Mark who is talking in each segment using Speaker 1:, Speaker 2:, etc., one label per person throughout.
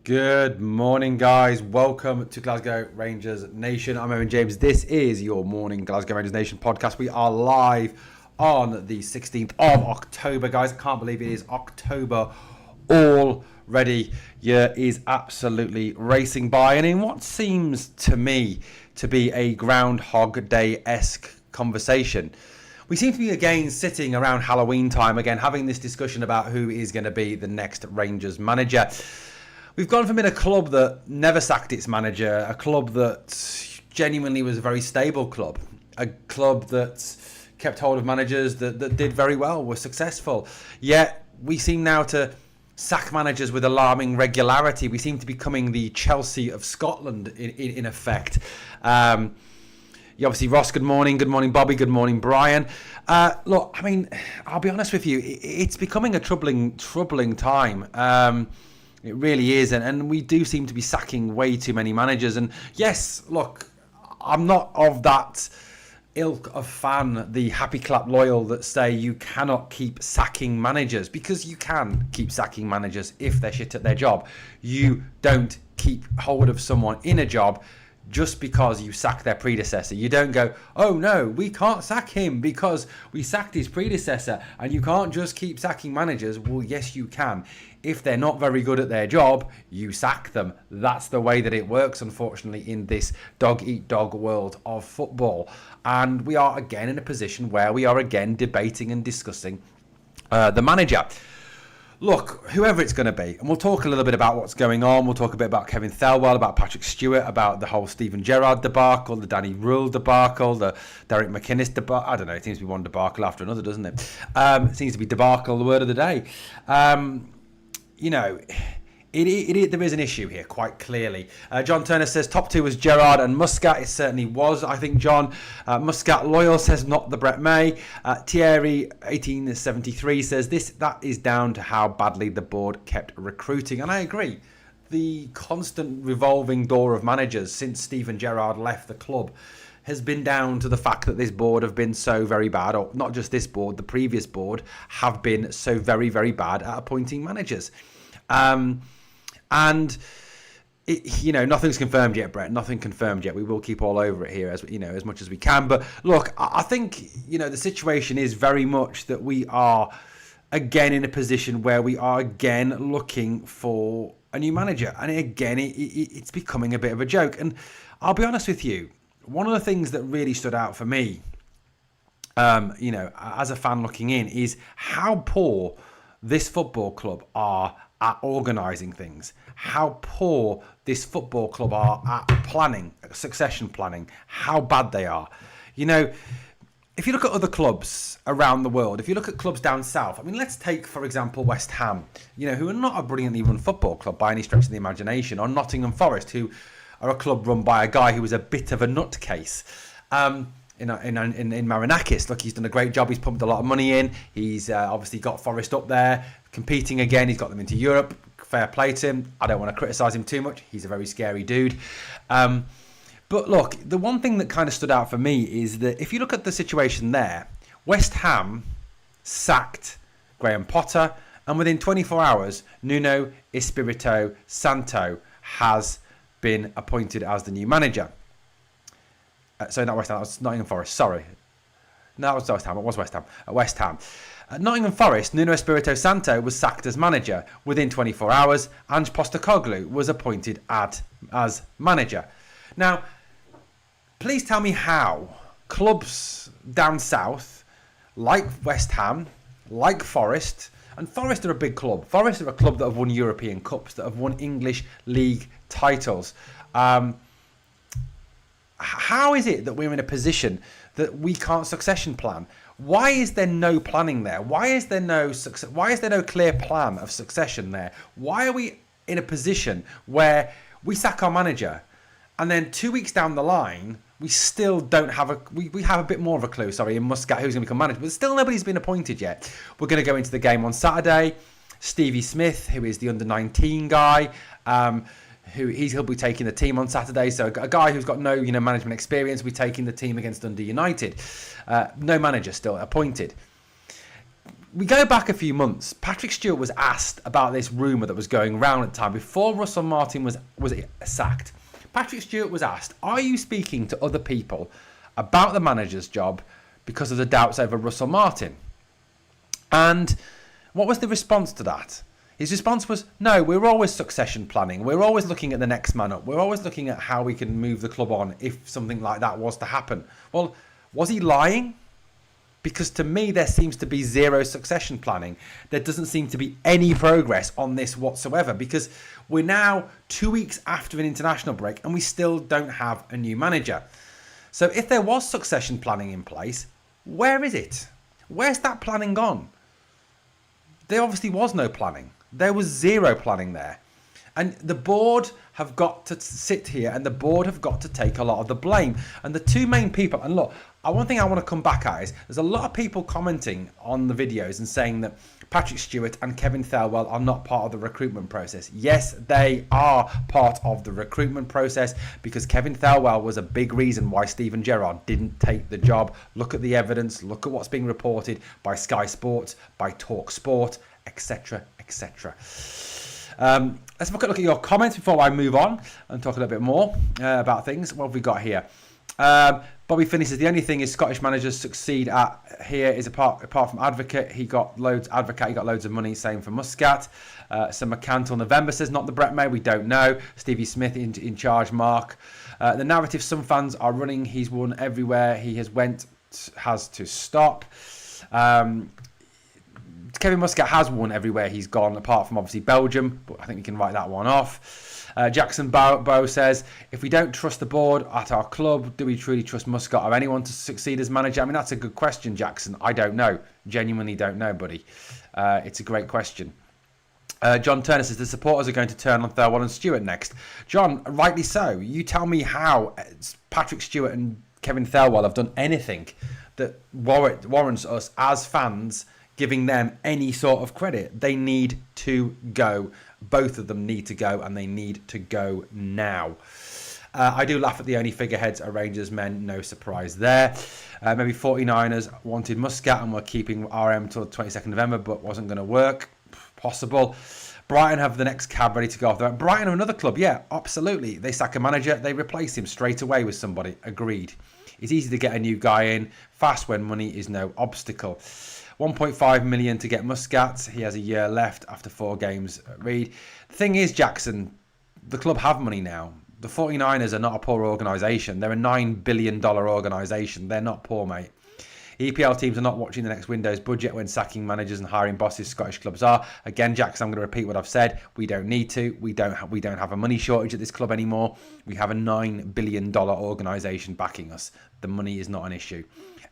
Speaker 1: Good morning, guys. Welcome to Glasgow Rangers Nation. I'm Owen James. This is your morning Glasgow Rangers Nation podcast. We are live on the 16th of October, guys. I can't believe it is October already. Year is absolutely racing by, and in what seems to me to be a Groundhog Day-esque conversation, we seem to be again sitting around Halloween time again, having this discussion about who is going to be the next Rangers manager. We've gone from being a club that never sacked its manager, a club that genuinely was a very stable club, a club that kept hold of managers that did very well, were successful. Yet we seem now to sack managers with alarming regularity. We seem to be becoming the Chelsea of Scotland in effect. Obviously, Ross, good morning. Good morning, Bobby. Good morning, Brian. Look, I mean, I'll be honest with you. It's becoming a troubling time. It really is, and we do seem to be sacking way too many managers. And yes, look, I'm not of that ilk of fan, the happy clap loyal that say you cannot keep sacking managers, because you can keep sacking managers if they're shit at their job. You don't keep hold of someone in a job just because you sack their predecessor. You don't go, oh no, we can't sack him because we sacked his predecessor, and you can't just keep sacking managers. Well, yes, you can. If they're not very good at their job, you sack them. That's the way that it works, unfortunately, in this dog-eat-dog world of football. And we are again in a position where we are again debating and discussing the manager. Look, whoever it's going to be, and we'll talk a little bit about what's going on. We'll talk a bit about Kevin Thelwell, about Patrick Stewart, about the whole Steven Gerrard debacle, the Danny Rule debacle, the Derek McInnes debacle. I don't know, it seems to be one debacle after another, doesn't it? It seems to be debacle, the word of the day. There is an issue here, quite clearly. John Turner says top two was Gerrard and Muscat. It certainly was, I think, John. Muscat Loyal says not the Brett May. Thierry 1873 says that is down to how badly the board kept recruiting. And I agree. The constant revolving door of managers since Steven Gerrard left the club has been down to the fact that this board have been so very bad, or not just this board, the previous board have been so very, very bad at appointing managers. And nothing's confirmed yet, Brett. Nothing confirmed yet. We will keep all over it here as much as we can. But look, I think the situation is very much that we are again in a position where we are again looking for a new manager, and again it's becoming a bit of a joke. And I'll be honest with you, one of the things that really stood out for me, as a fan looking in, is how poor this football club are at organising things, how poor this football club are at planning, succession planning, how bad they are. If you look at other clubs around the world, if you look at clubs down south, I mean, let's take, for example, West Ham, who are not a brilliantly run football club by any stretch of the imagination, or Nottingham Forest, who are a club run by a guy who was a bit of a nutcase. In Marinakis, look, he's done a great job. He's pumped a lot of money in. He's obviously got Forest up there competing again. He's got them into Europe. Fair play to him. I don't want to criticise him too much. He's a very scary dude. But look, the one thing that kind of stood out for me is that if you look at the situation there, West Ham sacked Graham Potter, and within 24 hours, Nuno Espirito Santo has been appointed as the new manager. Sorry, not West Ham. That was Nottingham Forest. Sorry. No, that was West Ham. It was West Ham. West Ham. At Nottingham Forest, Nuno Espirito Santo was sacked as manager. Within 24 hours, Ange Postecoglou was appointed as manager. Now, please tell me how clubs down south, like West Ham, like Forest, and Forest are a big club. Forest are a club that have won European Cups, that have won English League titles. How is it that we're in a position that we can't succession plan? Why is there no planning there? Why is there no clear plan of succession there? Why are we in a position where we sack our manager, and then 2 weeks down the line we still don't have we have a bit more of a clue, in Muscat, who's going to become manager, but still nobody's been appointed yet. We're going to go into the game on Saturday. Stevie Smith, who is the under-19 guy, he'll be taking the team on Saturday. So a guy who's got no management experience will be taking the team against Dundee United. No manager still appointed. We go back a few months. Patrick Stewart was asked about this rumour that was going around at the time before Russell Martin was sacked. Patrick Stewart was asked, are you speaking to other people about the manager's job because of the doubts over Russell Martin? And what was the response to that? His response was, no, we're always succession planning. We're always looking at the next man up. We're always looking at how we can move the club on if something like that was to happen. Well, was he lying? Because to me, there seems to be zero succession planning. There doesn't seem to be any progress on this whatsoever, because we're now 2 weeks after an international break and we still don't have a new manager. So if there was succession planning in place, where is it? Where's that planning gone? There obviously was no planning. There was zero planning there. And the board have got to sit here and the board have got to take a lot of the blame. And the two main people, and look, one thing I want to come back at is there's a lot of people commenting on the videos and saying that Patrick Stewart and Kevin Thelwell are not part of the recruitment process. Yes, they are part of the recruitment process, because Kevin Thelwell was a big reason why Steven Gerrard didn't take the job. Look at the evidence, look at what's being reported by Sky Sports, by Talk Sport, etc, etc. Let's look at your comments before I move on and talk a little bit more about things. What have we got here? Bobby Finney says the only thing is Scottish managers succeed at here is apart from Advocate, he got loads of money. Same for Muscat. So McCantle November says not the Brett May. We don't know. Stevie Smith in charge. Mark. The narrative some fans are running. He's won everywhere he has to stop. Kevin Muscat has won everywhere he's gone, apart from obviously Belgium, but I think we can write that one off. Jackson Bow says, if we don't trust the board at our club, do we truly trust Muscat or anyone to succeed as manager? I mean, that's a good question, Jackson. I don't know. Genuinely don't know, buddy. It's a great question. John Turner says the supporters are going to turn on Thelwell and Stewart next. John, rightly so. You tell me how Patrick Stewart and Kevin Thelwell have done anything that warrants us as fans giving them any sort of credit. They need to go. Both of them need to go, and they need to go now. I do laugh at the only figureheads are Rangers men. No surprise there. Maybe 49ers wanted Muscat and were keeping RM till the 22nd November, but wasn't going to work. Possible. Brighton have the next cab ready to go off the back. Brighton are another club. Yeah, absolutely. They sack a manager. They replace him straight away with somebody. Agreed. It's easy to get a new guy in. Fast when money is no obstacle. 1.5 million to get Muscat. He has a year left after 4 games. Read. The thing is, Jackson, the club have money now. The 49ers are not a poor organisation. They're a $9 billion organisation. They're not poor, mate. EPL teams are not watching the next window's budget when sacking managers and hiring bosses. Scottish clubs are. Again, Jackson, I'm going to repeat what I've said. We don't need to. We don't have a money shortage at this club anymore. We have a $9 billion organisation backing us. The money is not an issue.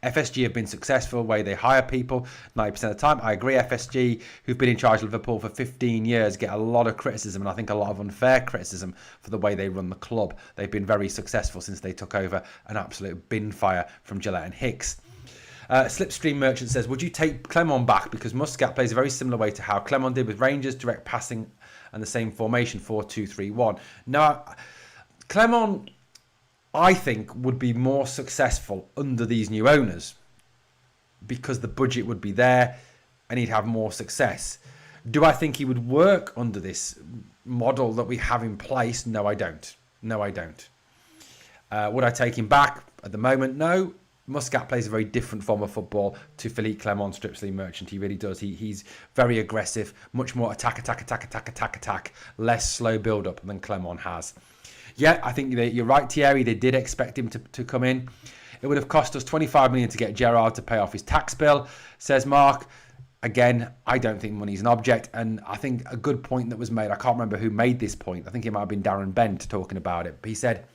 Speaker 1: FSG have been successful the way they hire people 90% of the time. I agree. FSG, who've been in charge of Liverpool for 15 years, get a lot of criticism, and I think a lot of unfair criticism for the way they run the club. They've been very successful since they took over an absolute bin fire from Gillett and Hicks. Slipstream Merchant says, would you take Clement back? Because Muscat plays a very similar way to how Clement did with Rangers, direct passing and the same formation, 4-2-3-1. Now, Clement, I think, would be more successful under these new owners because the budget would be there and he'd have more success. Do I think he would work under this model that we have in place? No, I don't. Would I take him back at the moment? No. Muscat plays a very different form of football to Philippe Clement, Slipstream Merchant. He really does. He's very aggressive, much more attack, less slow build-up than Clement has. Yeah, I think you're right, Thierry. They did expect him to come in. It would have cost us 25 million to get Gerrard to pay off his tax bill, says Mark. Again, I don't think money's an object. And I think a good point that was made, I can't remember who made this point. I think it might have been Darren Bent talking about it. But he said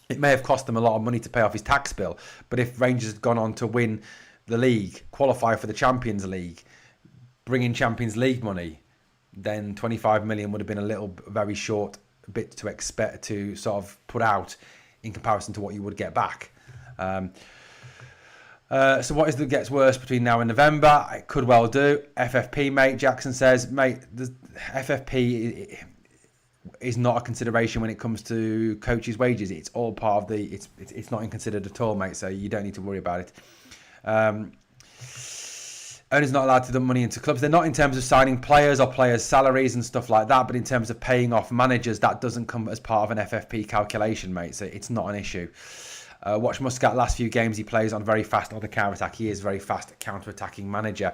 Speaker 1: it may have cost them a lot of money to pay off his tax bill. But if Rangers had gone on to win the league, qualify for the Champions League, bring in Champions League money, then 25 million would have been a very short bit to expect to sort of put out in comparison to what you would get back. So what is that gets worse between now and November? It could well do. FFP, mate, Jackson says, mate, the FFP is not a consideration when it comes to coaches' wages. It's all part of the. It's not considered at all, mate. So you don't need to worry about it. Owners not allowed to dump money into clubs. They're not in terms of signing players or players' salaries and stuff like that, but in terms of paying off managers, that doesn't come as part of an FFP calculation, mate. So it's not an issue. Watch Muscat last few games. He plays on very fast on the counter-attack. He is very fast counter-attacking manager.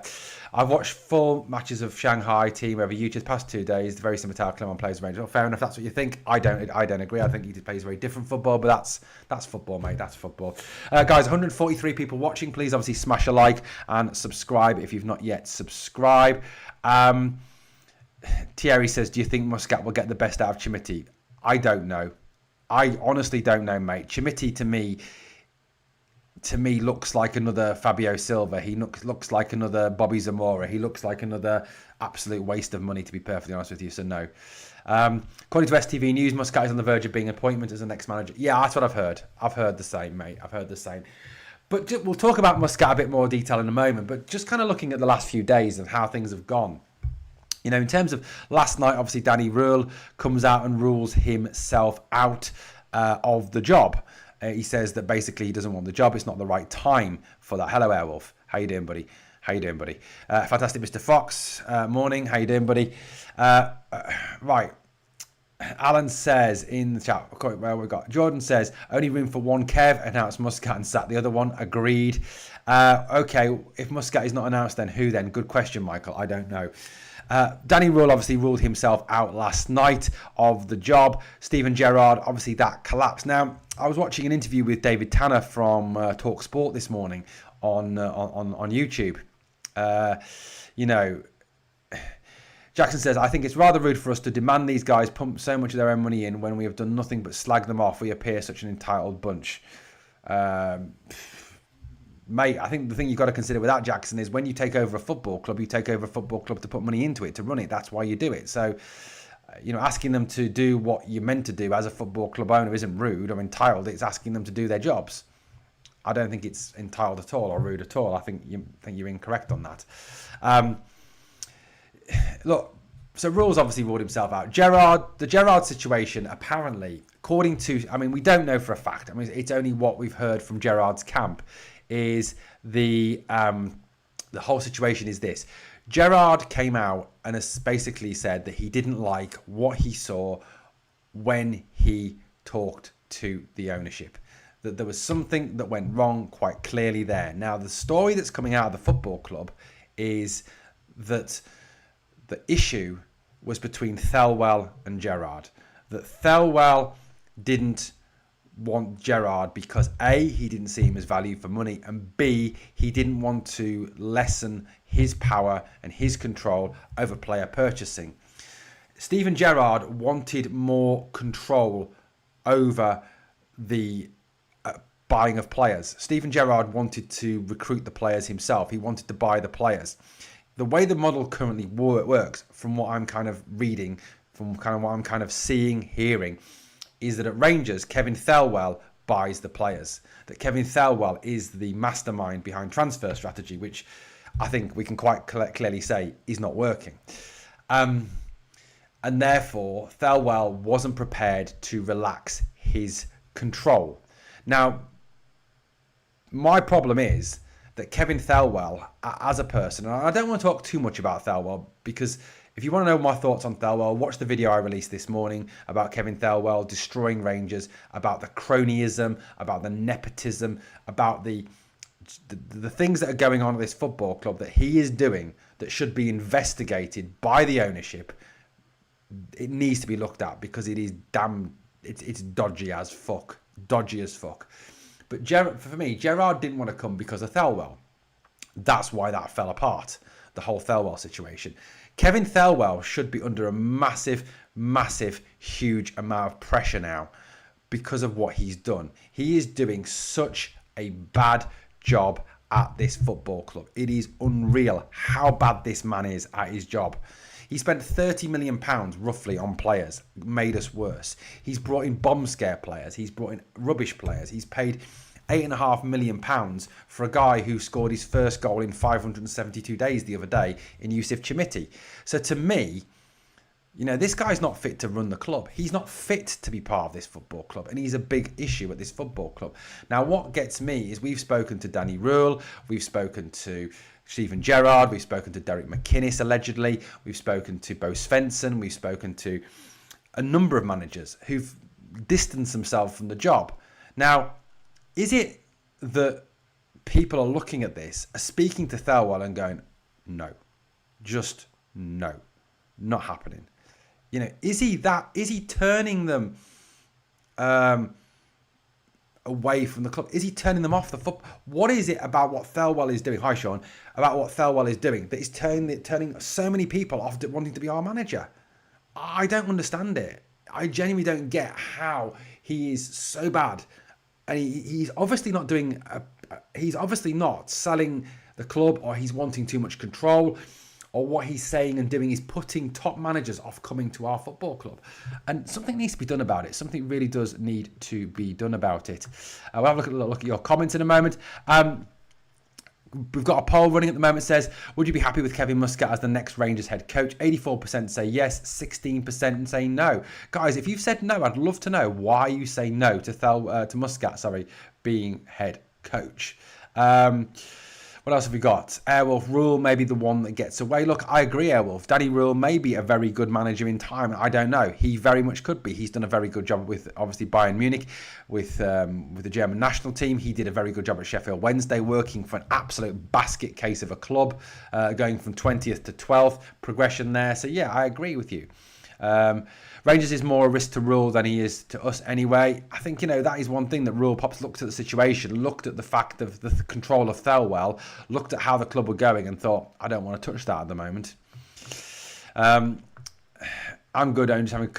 Speaker 1: I've watched 4 matches of Shanghai team over YouTube the past 2 days. Very similar to how Clement plays Rangers. Well, fair enough. That's what you think. I don't agree. I think he plays very different football, but that's football, mate. That's football. Guys, 143 people watching. Please obviously smash a like and subscribe if you've not yet subscribed. Thierry says, do you think Muscat will get the best out of Chimiti? I don't know. I honestly don't know, mate. Chimiti to me looks like another Fabio Silva. He looks like another Bobby Zamora. He looks like another absolute waste of money, to be perfectly honest with you. So no. According to STV News, Muscat is on the verge of being appointed as the next manager. Yeah, that's what I've heard. I've heard the same, mate. I've heard the same. But we'll talk about Muscat a bit more detail in a moment. But just kind of looking at the last few days and how things have gone. You know, in terms of last night, obviously Danny Rule comes out and rules himself out of the job. He says that basically he doesn't want the job. It's not the right time for that. Hello, Airwolf. How you doing, buddy? How you doing, buddy? Fantastic, Mr. Fox. Morning. How you doing, buddy? Right. Alan says in the chat, where we got Jordan says only room for one Kev, announced Muscat and sat the other one. Agreed. Okay, if Muscat is not announced, then who then? Good question, Michael. I don't know. Danny Rule obviously ruled himself out last night of the job. Steven Gerrard, obviously that collapsed. Now, I was watching an interview with David Tanner from Talk Sport this morning on YouTube. You know, Jackson says, I think it's rather rude for us to demand these guys pump so much of their own money in when we have done nothing but slag them off. We appear such an entitled bunch. Mate, I think the thing you've got to consider with that, Jackson, is when you take over a football club, you take over a football club to put money into it, to run it. That's why you do it. So, you know, asking them to do what you're meant to do as a football club owner isn't rude or entitled. It's asking them to do their jobs. I don't think it's entitled at all or rude at all. I think you're incorrect on that. Look, so Rule's obviously ruled himself out. The Gerrard situation, apparently, according to, I mean, we don't know for a fact. I mean, it's only what we've heard from Gerrard's camp. Is the whole situation is this. Gerrard came out and has basically said that he didn't like what he saw when he talked to the ownership. That there was something that went wrong quite clearly there. Now, the story that's coming out of the football club is that the issue was between Thelwell and Gerrard. That Thelwell didn't want Gerrard because A, he didn't see him as value for money, and B, he didn't want to lessen his power and his control over player purchasing. Steven Gerrard wanted more control over the buying of players. Steven Gerrard wanted to recruit the players himself. He wanted to buy the players. The way the model currently works, from what I'm kind of reading, from kind of what I'm kind of seeing, hearing, is that at Rangers, Kevin Thelwell buys the players. That Kevin Thelwell is the mastermind behind transfer strategy, which I think we can quite clearly say is not working. And therefore, Thelwell wasn't prepared to relax his control. Now, my problem is that Kevin Thelwell, as a person, and I don't want to talk too much about Thelwell, because if you want to know my thoughts on Thelwell, watch the video I released this morning about Kevin Thelwell destroying Rangers, about the cronyism, about the nepotism, about the things that are going on at this football club that he is doing that should be investigated by the ownership. It needs to be looked at because it is it's dodgy as fuck. Dodgy as fuck. But for me, Gerrard didn't want to come because of Thelwell. That's why that fell apart, the whole Thelwell situation. Kevin Thelwell should be under a massive, huge amount of pressure now because of what he's done. He is doing such a bad job at this football club. It is unreal how bad this man is at his job. He spent £30 million roughly on players, made us worse. He's brought in bomb scare players. He's brought in rubbish players. He's paid £8.5 million for a guy who scored his first goal in 572 days the other day in Yusuf Chimiti. So to me, You know, this guy's not fit to run the club. He's not fit to be part of this football club, and he's a big issue at this football club. Now, what gets me is we've spoken to Danny Rule, we've spoken to Stephen Gerrard, we've spoken to Derek McInnes, allegedly, we've spoken to Bo Svensson, we've spoken to a number of managers who've distanced themselves from the job. Now, is it that people are looking at this, are speaking to Thelwell and going, no, just no, not happening? You know, is he turning them away from the club? Is he turning them off the football? What is it about what Thelwell is doing? Hi, Sean. About what Thelwell is doing that is turning so many people off wanting to be our manager? I don't understand it. I genuinely don't get how he is so bad, and he's obviously not doing. He's obviously not selling the club, or he's wanting too much control. Or what he's saying and doing is putting top managers off coming to our football club. And something needs to be done about it. Something really does need to be done about it. We'll have a look at your comments in a moment. We've got a poll running at the moment. It says, would you be happy with Kevin Muscat as the next Rangers head coach? 84% say yes, 16% say no. Guys, if you've said no, I'd love to know why you say no to Muscat, being head coach. What else have we got? Airwolf Rule may be the one that gets away. Look, I agree, Airwolf. Danny Rule may be a very good manager in time. I don't know. He very much could be. He's done a very good job with, obviously, Bayern Munich, with the German national team. He did a very good job at Sheffield Wednesday, working for an absolute basket case of a club, going from 20th to 12th, progression there. So, yeah, I agree with you. Rangers is more a risk to Rule than he is to us anyway. I think, you know, that is one thing that Rule Pops looked at the situation, looked at the fact of the control of Thelwell, looked at how the club were going and thought, I don't want to touch that at the moment. I'm good. I'm just having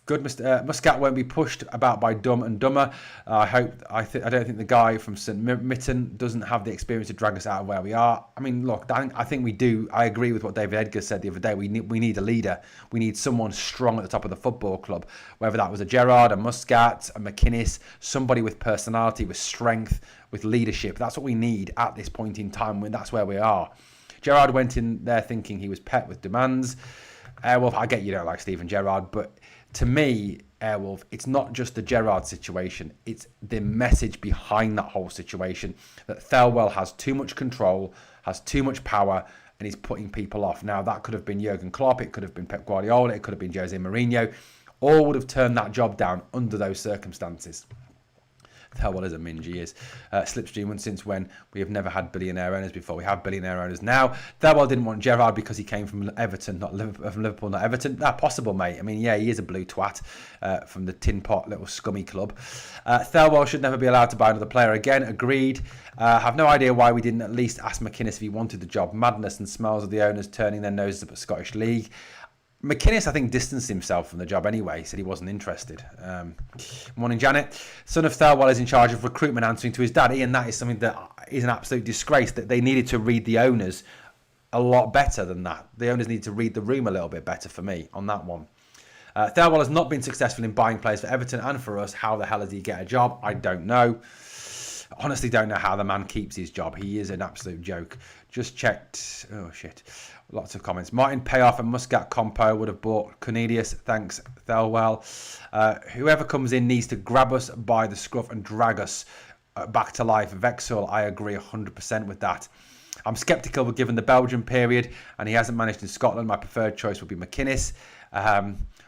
Speaker 1: good. Muscat won't be pushed about by Dumb and Dumber. I don't think the guy from St Mitten doesn't have the experience to drag us out of where we are. I mean, look, I think we do. I agree with what David Edgar said the other day. We need a leader. We need someone strong at the top of the football club. Whether that was a Gerrard, a Muscat, a McInnes, somebody with personality, with strength, with leadership. That's what we need at this point in time. When that's where we are. Gerrard went in there thinking he was pet with demands. Airwolf, I get you don't like Stephen Gerrard, but to me, Airwolf, it's not just the Gerrard situation. It's the message behind that whole situation, that Thelwell has too much control, has too much power, and he's putting people off. Now, that could have been Jurgen Klopp, it could have been Pep Guardiola, it could have been Jose Mourinho. All would have turned that job down under those circumstances. Thelwell is a minge, he is. Slipstream, since when we have never had billionaire owners before. We have billionaire owners now. Thelwell didn't want Gerrard because he came from Everton, not Liverpool, not Everton. Possible, mate. I mean, yeah, he is a blue twat from the tin pot little scummy club. Thelwell should never be allowed to buy another player again. Agreed. Have no idea why we didn't at least ask McInnes if he wanted the job. Madness and smells of the owners turning their noses up at Scottish League. McInnes, I think, distanced himself from the job anyway. He said he wasn't interested. Morning, Janet. Son of Thelwell is in charge of recruitment, answering to his dad. Ian, that is something that is an absolute disgrace, that they needed to read the owners a lot better than that. The owners need to read the room a little bit better for me on that one. Thelwell has not been successful in buying players for Everton and for us. How the hell does he get a job? I don't know. Honestly, don't know how the man keeps his job. He is an absolute joke. Just checked. Oh, shit. Lots of comments. Martin Payoff and Muscat Compo would have bought Cornelius. Thanks, Thelwell. Whoever comes in needs to grab us by the scruff and drag us back to life. Vexel, I agree 100% with that. I'm sceptical given the Belgian period, and he hasn't managed in Scotland. My preferred choice would be McInnes.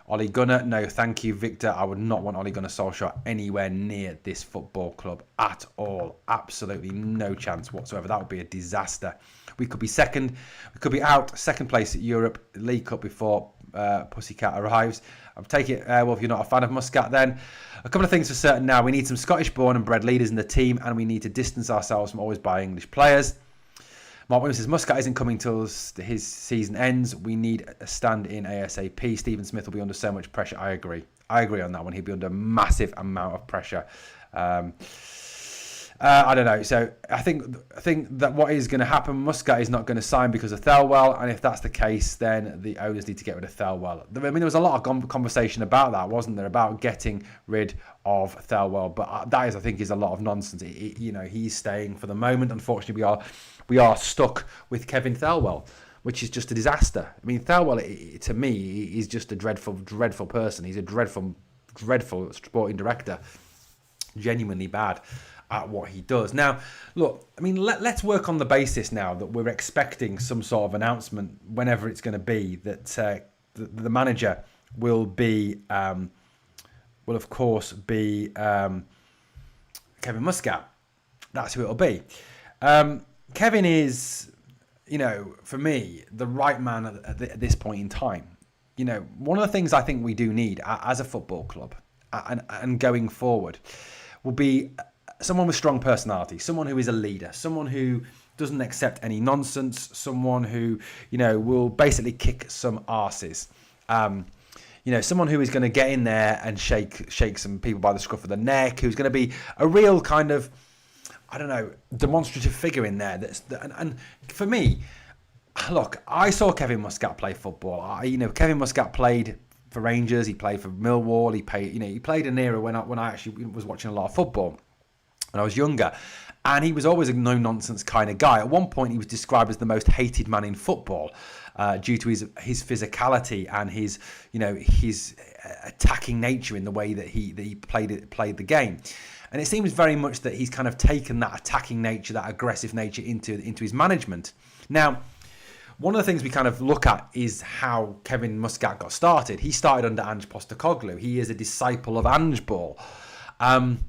Speaker 1: Ole Gunnar, no thank you, Victor. I would not want Ole Gunnar Solskjaer anywhere near this football club at all. Absolutely no chance whatsoever. That would be a disaster. We could be second. We could be out second place at Europe League Cup before Pussycat arrives. I'll take it, well, if you're not a fan of Muscat then. A couple of things for certain now. We need some Scottish-born and bred leaders in the team, and we need to distance ourselves from always buying English players. Mark Williams says, Muscat isn't coming till his season ends. We need a stand-in ASAP. Stephen Smith will be under so much pressure. I agree on that one. He'll be under a massive amount of pressure. I don't know. So I think that what is going to happen, Muscat is not going to sign because of Thelwell. And if that's the case, then the owners need to get rid of Thelwell. I mean, there was a lot of conversation about that, wasn't there? About getting rid of Thelwell. But that is, I think, is a lot of nonsense. He's staying for the moment. Unfortunately, we are stuck with Kevin Thelwell. which is just a disaster. I mean, Thelwell, to me, is just a dreadful, dreadful person. He's a dreadful, dreadful sporting director. Genuinely bad at what he does. Now, look, I mean, let's work on the basis now that we're expecting some sort of announcement, whenever it's going to be, that the manager will be, will of course be Kevin Muscat. That's who it'll be. Kevin is, for me, the right man at this point in time. One of the things I think we do need as a football club and going forward will be someone with strong personality, someone who is a leader, someone who doesn't accept any nonsense, someone who, will basically kick some arses. Someone who is going to get in there and shake some people by the scruff of the neck, who's going to be a real kind of, demonstrative figure in there. And for me, look, I saw Kevin Muscat play football. Kevin Muscat played for Rangers. He played for Millwall. He played an era when I actually was watching a lot of football when I was younger. And he was always a no-nonsense kind of guy. At one point, he was described as the most hated man in football due to his physicality and his attacking nature in the way that he played the game. And it seems very much that he's kind of taken that attacking nature, that aggressive nature into his management. Now, one of the things we kind of look at is how Kevin Muscat got started. He started under Ange Postecoglou. He is a disciple of Ange Ball. On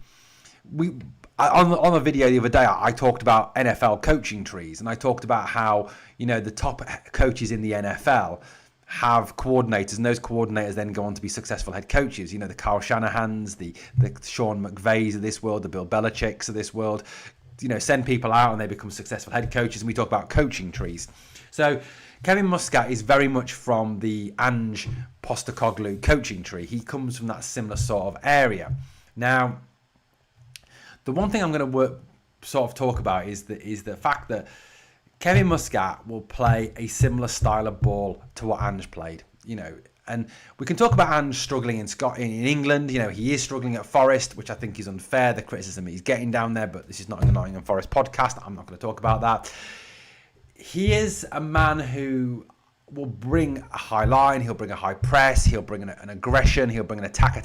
Speaker 1: a video the other day, I talked about NFL coaching trees, and I talked about how the top coaches in the NFL have coordinators, and those coordinators then go on to be successful head coaches. The Kyle Shanahans, the Sean McVays of this world, the Bill Belichicks of this world. Send people out and they become successful head coaches, and we talk about coaching trees. So Kevin Muscat is very much from the Ange Postecoglou coaching tree. He comes from that similar sort of area. Now, the one thing I'm going to talk about is the fact that Kevin Muscat will play a similar style of ball to what Ange played. And we can talk about Ange struggling in England. He is struggling at Forest, which I think is unfair, the criticism he's getting down there, but this is not an Nottingham Forest podcast. I'm not going to talk about that. He is a man who will bring a high line, he'll bring a high press, he'll bring an aggression, he'll bring an attack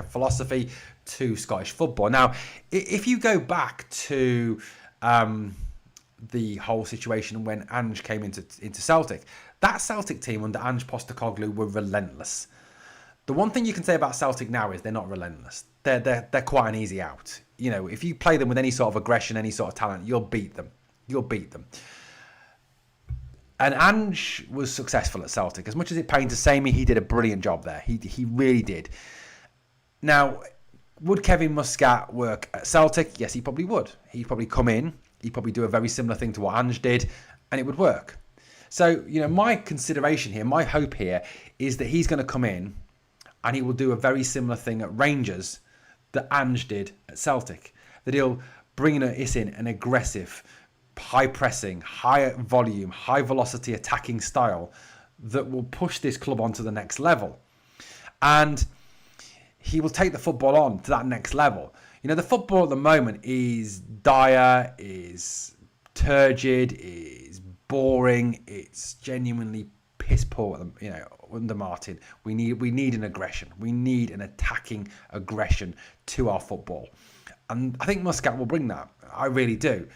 Speaker 1: philosophy to Scottish football. Now, if you go back to the whole situation when Ange came into Celtic, that Celtic team under Ange Postecoglou were relentless. The one thing you can say about Celtic now is they're not relentless. They're quite an easy out. If you play them with any sort of aggression, any sort of talent, you'll beat them. And Ange was successful at Celtic. As much as it pains to say me, he did a brilliant job there. He really did. Now, would Kevin Muscat work at Celtic? Yes, he probably would. He'd probably come in. He'd probably do a very similar thing to what Ange did, and it would work. So, my consideration here, my hope here, is that he's going to come in and he will do a very similar thing at Rangers that Ange did at Celtic. That he'll bring in an aggressive, high pressing, high volume, high velocity attacking style that will push this club onto the next level. And he will take the football on to that next level. The football at the moment is dire, is turgid, is boring. It's genuinely piss poor. Under Martin, we need an aggression. We need an attacking aggression to our football, and I think Muscat will bring that. I really do.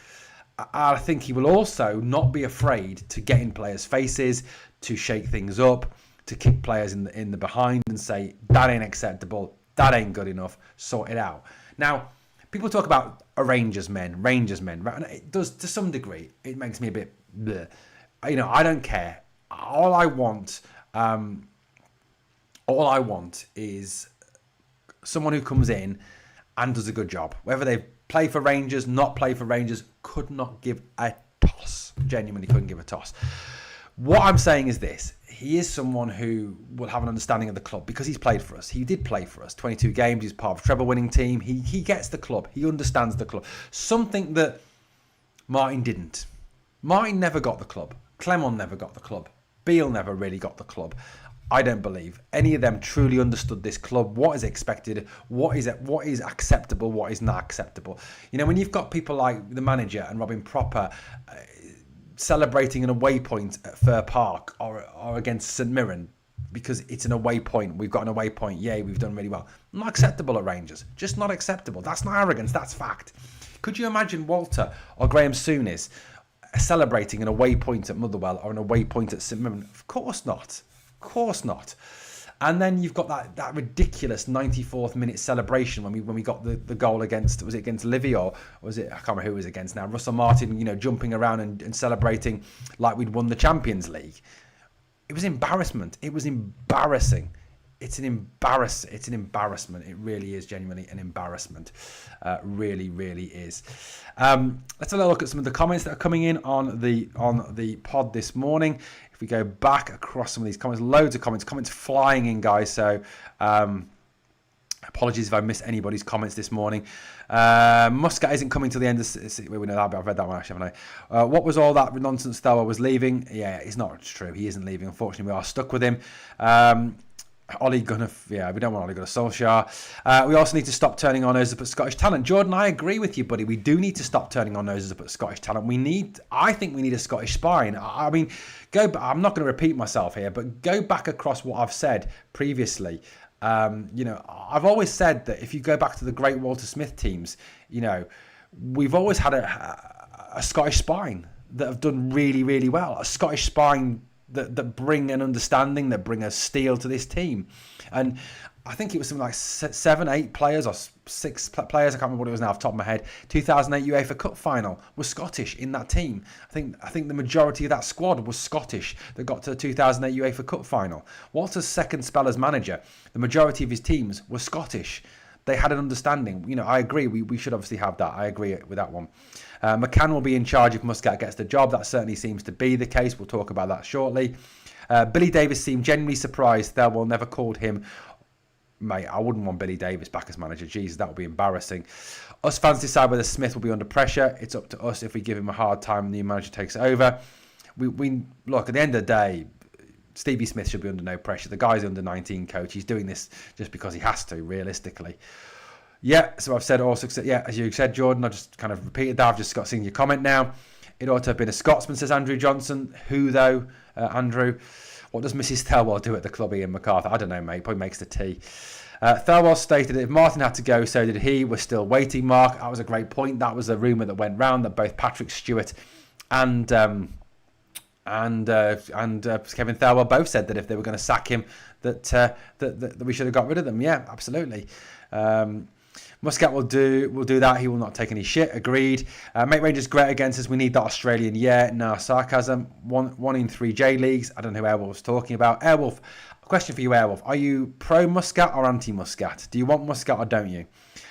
Speaker 1: I think he will also not be afraid to get in players' faces, to shake things up, to kick players in the behind and say that ain't acceptable, that ain't good enough, sort it out. Now, people talk about Rangers men, right? And it does to some degree. It makes me a bit bleh. I don't care. All I want is someone who comes in and does a good job. Whether they play for Rangers, not play for Rangers, could not give a toss. Genuinely couldn't give a toss. What I'm saying is this. He is someone who will have an understanding of the club because he's played for us. He did play for us. 22 games. He's part of a treble-winning team. He gets the club. He understands the club. Something that Martin didn't. Martin never got the club. Clement never got the club. Beale never really got the club. I don't believe any of them truly understood this club, what is expected, what is acceptable, what is not acceptable. When you've got people like the manager and Robin Propper, celebrating an away point at Fir Park or against St Mirren because it's an away point. We've got an away point. Yay, we've done really well. Not acceptable at Rangers. Just not acceptable. That's not arrogance. That's fact. Could you imagine Walter or Graham Souness celebrating an away point at Motherwell or an away point at St Mirren? Of course not. Of course not. And then you've got that ridiculous 94th minute celebration when we got the goal against, was it against Livy or was it, I can't remember who it was against now, Russell Martin, jumping around and celebrating like we'd won the Champions League. It was embarrassment. It was embarrassing. It's an embarrassment. It really is genuinely an embarrassment. Really, really is. Let's have a look at some of the comments that are coming in on the pod this morning. If we go back across some of these comments, loads of comments flying in, guys. So apologies if I missed anybody's comments this morning. Muscat isn't coming till the end of we know that, but I've read that one actually, haven't I? What was all that nonsense? Thowell was leaving. Yeah, it's not true. He isn't leaving. Unfortunately, we are stuck with him. Ole Gunnar, yeah, we don't want Ole Gunnar Solskjaer. We also need to stop turning our noses up at Scottish talent. Jordan, I agree with you, buddy. We do need to stop turning our noses up at Scottish talent. I think we need a Scottish spine. I mean, I'm not going to repeat myself here, but go back across what I've said previously. I've always said that if you go back to the great Walter Smith teams, we've always had a Scottish spine that have done really, really well. A Scottish spine that bring an understanding, that bring a steel to this team. And I think it was something like 7, 8 players or 6 players, I can't remember what it was now off the top of my head, 2008 UEFA Cup final was Scottish in that team. I think the majority of that squad was Scottish that got to the 2008 UEFA Cup final. Walter's second spell as manager, the majority of his teams were Scottish. They had an understanding. I agree. We should obviously have that. I agree with that one. McCann will be in charge if Muscat gets the job. That certainly seems to be the case. We'll talk about that shortly. Billy Davis seemed genuinely surprised Thelwell never called him. Mate, I wouldn't want Billy Davis back as manager. Jesus, that would be embarrassing. Us fans decide whether Smith will be under pressure. It's up to us. If we give him a hard time, the new manager takes over. We look, at the end of the day, Stevie Smith should be under no pressure. The guy's under 19 coach. He's doing this just because he has to, realistically. Yeah, so I've said also, yeah, as you said, Jordan, I just kind of repeated that. I've just got seeing your comment now. It ought to have been a Scotsman, says Andrew Johnson. Who, though, Andrew? What does Mrs. Thelwell do at the club, Ian MacArthur? I don't know, mate. Probably makes the tea. Thelwell stated that if Martin had to go, so did he. We're still waiting, Mark. That was a great point. That was a rumour that went round that both Patrick Stewart and Kevin Thelwell both said that if they were going to sack him, that we should have got rid of them. Yeah, absolutely. Muscat will do that. He will not take any shit. Agreed. Make Rangers great again, says we need that Australian. Yeah, no sarcasm. One in 3 J leagues. I don't know who Airwolf was talking about. Airwolf. A question for you, Airwolf. Are you pro Muscat or anti Muscat? Do you want Muscat or don't you?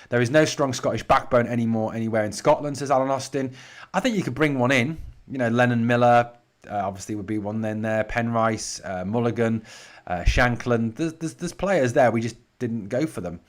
Speaker 1: There is no strong Scottish backbone anymore anywhere in Scotland, says Alan Austin. I think you could bring one in. Lennon Miller obviously would be one then there. Penrice, Mulligan, Shankland. There's players there. We just didn't go for them.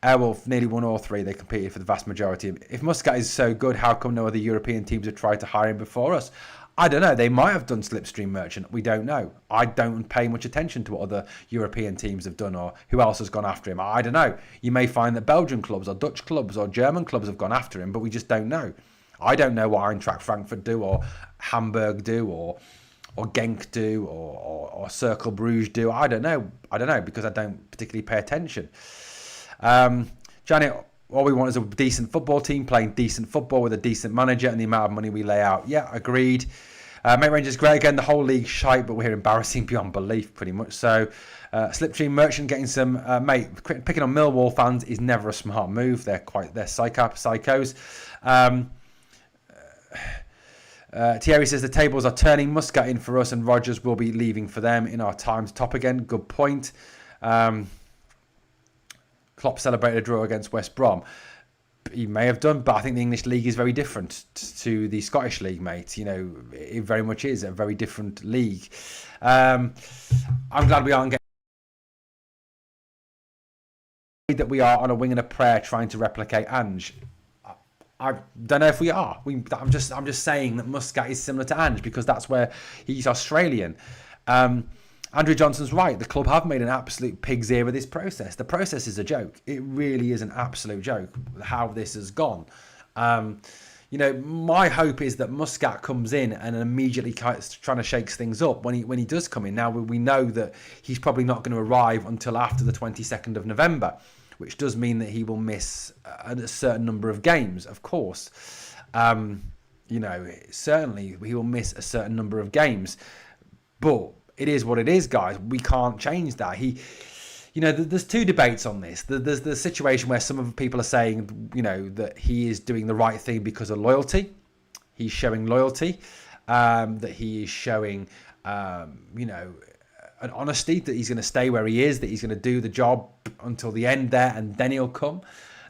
Speaker 1: Airwolf nearly won all 3. They competed for the vast majority. If Muscat is so good, how come no other European teams have tried to hire him before us? I don't know. They might have done Slipstream Merchant. We don't know. I don't pay much attention to what other European teams have done or who else has gone after him. I don't know. You may find that Belgian clubs or Dutch clubs or German clubs have gone after him, but we just don't know. I don't know what Eintracht Frankfurt do or Hamburg do or Genk do or Cercle Bruges do. I don't know because I don't particularly pay attention. Janet, all we want is a decent football team playing decent football with a decent manager and the amount of money we lay out. Yeah, agreed. Make Rangers great again. The whole league shite, but we're embarrassing beyond belief, pretty much. So, Slipstream Merchant getting some picking on Millwall fans is never a smart move. They're psychos. Thierry says the tables are turning. Muscat in for us, and Rodgers will be leaving for them in our time to top again. Good point. Klopp celebrated a draw against West Brom. He may have done, but I think the English league is very different to the Scottish league, mate. It very much is a very different league. I'm glad we aren't getting that we are on a wing and a prayer trying to replicate Ange. I don't know if we are. I'm just saying that Muscat is similar to Ange because that's where he's Australian. Andrew Johnson's right. The club have made an absolute pig's ear of this process. The process is a joke. It really is an absolute joke how this has gone. my hope is that Muscat comes in and immediately trying to shake things up when he does come in. Now, we know that he's probably not going to arrive until after the 22nd of November, which does mean that he will miss a certain number of games, of course. Certainly he will miss a certain number of games. But it is what it is, guys. We can't change that. There's two debates on this. There's the situation where some of the people are saying, that he is doing the right thing because of loyalty. He's showing loyalty, that he is showing, an honesty, that he's going to stay where he is, that he's going to do the job until the end there, and then he'll come.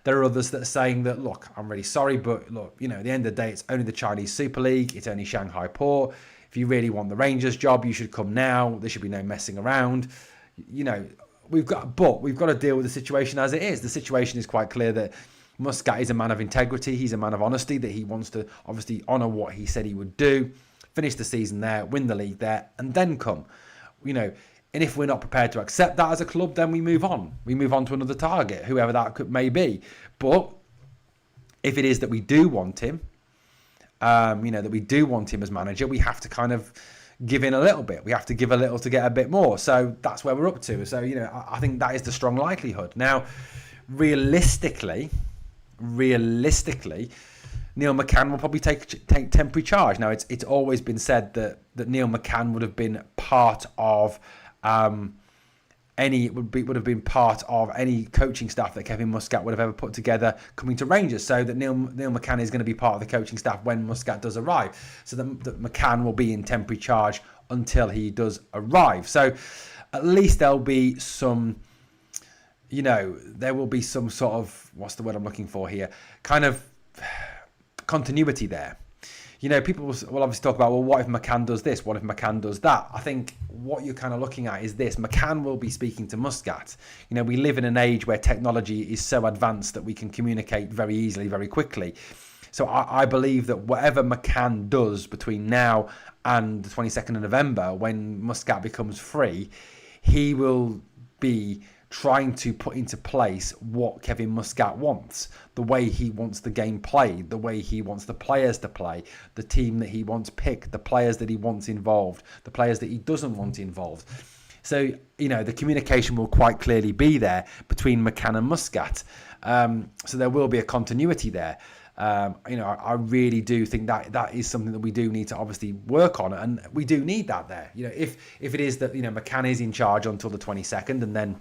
Speaker 1: There are others that are saying that, look, I'm really sorry, but look, at the end of the day, it's only the Chinese Super League. It's only Shanghai Port. If you really want the Rangers job, you should come now. There should be no messing around. We've got to deal with the situation as it is. The situation is quite clear that Muscat is a man of integrity. He's a man of honesty, that he wants to obviously honour what he said he would do, finish the season there, win the league there, and then come. And if we're not prepared to accept that as a club, then we move on. We move on to another target, whoever that may be. But if it is that we do want him, that we do want him as manager, we have to kind of give in a little bit. We have to give a little to get a bit more. So that's where we're up to. So, I think that is the strong likelihood. Now, realistically, Neil McCann will probably take temporary charge. Now, it's always been said that Neil McCann would have been part of any coaching staff that Kevin Muscat would have ever put together coming to Rangers. So that Neil McCann is going to be part of the coaching staff when Muscat does arrive. So that McCann will be in temporary charge until he does arrive. So at least there'll be some, there will be some sort of, what's the word I'm looking for here, kind of continuity there. People will obviously talk about, well, what if McCann does this? What if McCann does that? I think what you're kind of looking at is this. McCann will be speaking to Muscat. We live in an age where technology is so advanced that we can communicate very easily, very quickly. So I believe that whatever McCann does between now and the 22nd of November, when Muscat becomes free, he will be trying to put into place what Kevin Muscat wants, the way he wants the game played, the way he wants the players to play, the team that he wants picked, the players that he wants involved, the players that he doesn't want involved. So, the communication will quite clearly be there between McCann and Muscat. So there will be a continuity there. I really do think that is something that we do need to obviously work on, and we do need that there. If it is that, McCann is in charge until the 22nd, and then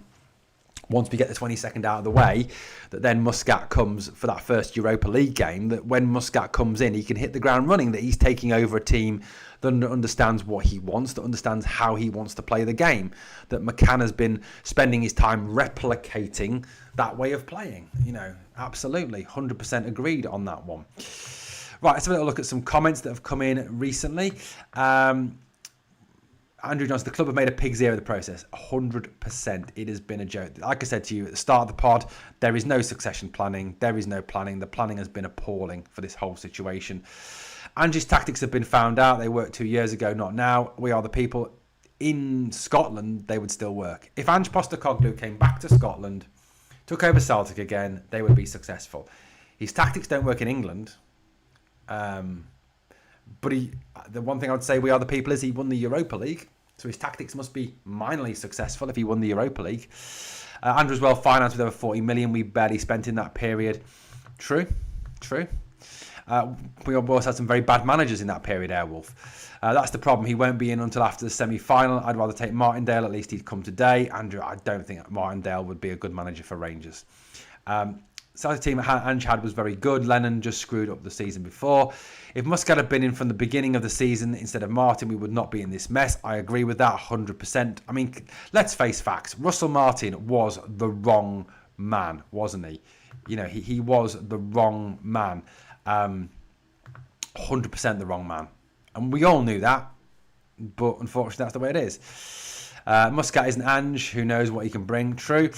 Speaker 1: once we get the 22nd out of the way, that then Muscat comes for that first Europa League game, that when Muscat comes in, he can hit the ground running, that he's taking over a team that understands what he wants, that understands how he wants to play the game, that McCann has been spending his time replicating that way of playing. Absolutely, 100% agreed on that one. Right, let's have a little look at some comments that have come in recently. Andrew Johnson, the club have made a pig's ear of the process. 100%. It has been a joke. Like I said to you at the start of the pod, there is no succession planning. There is no planning. The planning has been appalling for this whole situation. Angie's tactics have been found out. They worked 2 years ago, not now. We are the people. In Scotland, they would still work. If Ange Postecoglou came back to Scotland, took over Celtic again, they would be successful. His tactics don't work in England. But the one thing I would say, we are the people, is he won the Europa League. So his tactics must be minorly successful if he won the Europa League. Andrew's well financed with over 40 million. We barely spent in that period. True. We also had some very bad managers in that period, Airwolf. That's the problem. He won't be in until after the semi-final. I'd rather take Martindale. At least he'd come today. Andrew, I don't think Martindale would be a good manager for Rangers. Celtic team Ange had was very good. Lennon just screwed up the season before. If Muscat had been in from the beginning of the season instead of Martin, we would not be in this mess. I agree with that 100%. I mean, let's face facts. Russell Martin was the wrong man, wasn't he? He was the wrong man. 100% the wrong man. And we all knew that. But unfortunately, that's the way it is. Muscat isn't Ange. Who knows what he can bring? True.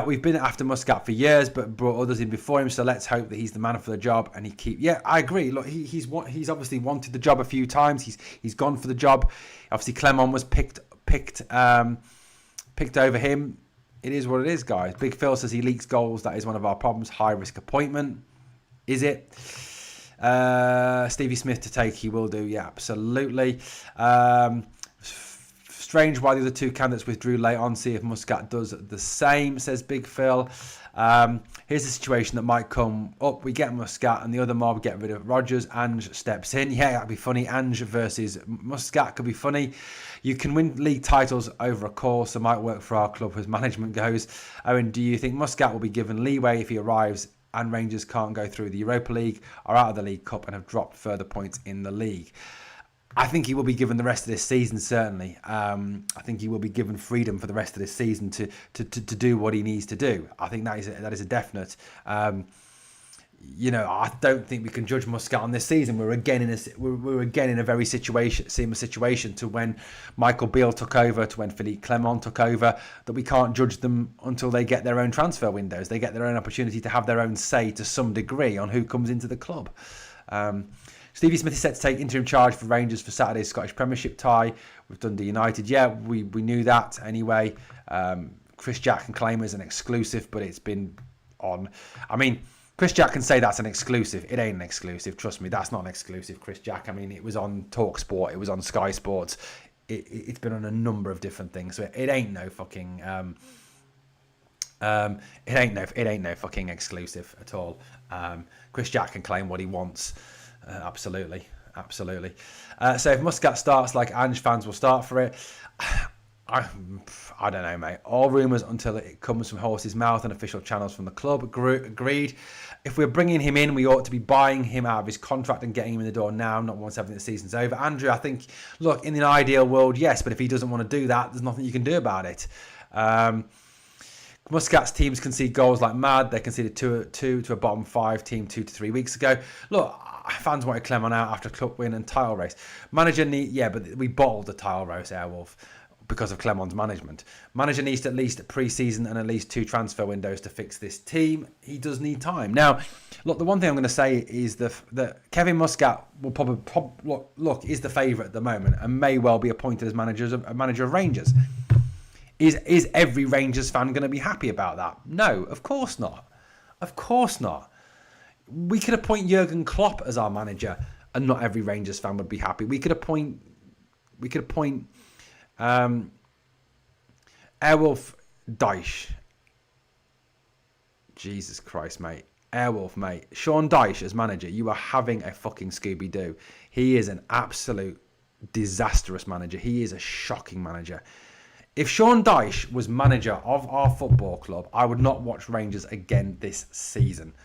Speaker 1: We've been after Muscat for years, but brought others in before him. So let's hope that he's the man for the job. And Yeah, I agree. Look, he's obviously wanted the job a few times. He's gone for the job. Obviously, Clement was picked over him. It is what it is, guys. Big Phil says he leaks goals. That is one of our problems. High risk appointment. Is it? Stevie Smith to take, he will do. Yeah, absolutely. Strange why the other two candidates withdrew late on. See if Muscat does the same, says Big Phil. Here's the situation that might come up. We get Muscat and the other mob get rid of Rogers. Ange steps in. Yeah, that'd be funny. Ange versus Muscat could be funny. You can win league titles over a course. It might work for our club as management goes. Owen, do you think Muscat will be given leeway if he arrives and Rangers can't go through the Europa League, are out of the League Cup and have dropped further points in the league? I think he will be given the rest of this season, certainly. I think he will be given freedom for the rest of this season to do what he needs to do. I think that is a definite. I don't think we can judge Muscat on this season. We're again in a very similar situation to when Michael Beale took over, to when Philippe Clement took over, that we can't judge them until they get their own transfer windows. They get their own opportunity to have their own say to some degree on who comes into the club. Stevie Smith is set to take interim charge for Rangers for Saturday's Scottish Premiership tie with Dundee United. Yeah, we knew that anyway. Chris Jack can claim as an exclusive, but it's been on. I mean, Chris Jack can say that's an exclusive. It ain't an exclusive. Trust me, that's not an exclusive, Chris Jack. I mean, it was on TalkSport. It was on Sky Sports. It's been on a number of different things. So it ain't no fucking. It ain't no fucking exclusive at all. Chris Jack can claim what he wants. Absolutely. So if Muscat starts, like Ange fans will start for it. I don't know, mate. All rumours until it comes from horse's mouth and official channels from the club. Agreed. If we're bringing him in, we ought to be buying him out of his contract and getting him in the door now, not once everything the season's over. Andrew, I think, look, in an ideal world, yes, but if he doesn't want to do that, there's nothing you can do about it. Muscat's teams concede goals like mad. They conceded two to a bottom five team 2 to 3 weeks ago. Look, fans wanted Clement out after a cup win and title race. Manager but we bottled the title race, Airwolf, because of Clement's management. Manager needs at least a pre-season and at least 2 transfer windows to fix this team. He does need time. Now, look, the one thing I'm going to say is that Kevin Muscat will probably is the favourite at the moment and may well be appointed as manager of Rangers. Is every Rangers fan going to be happy about that? No, of course not. Of course not. We could appoint Jurgen Klopp as our manager, and not every Rangers fan would be happy. We could appoint Airwolf Dyche. Jesus Christ, mate. Airwolf, mate. Sean Dyche as manager. You are having a fucking Scooby-Doo. He is an absolute disastrous manager. He is a shocking manager. If Sean Dyche was manager of our football club, I would not watch Rangers again this season.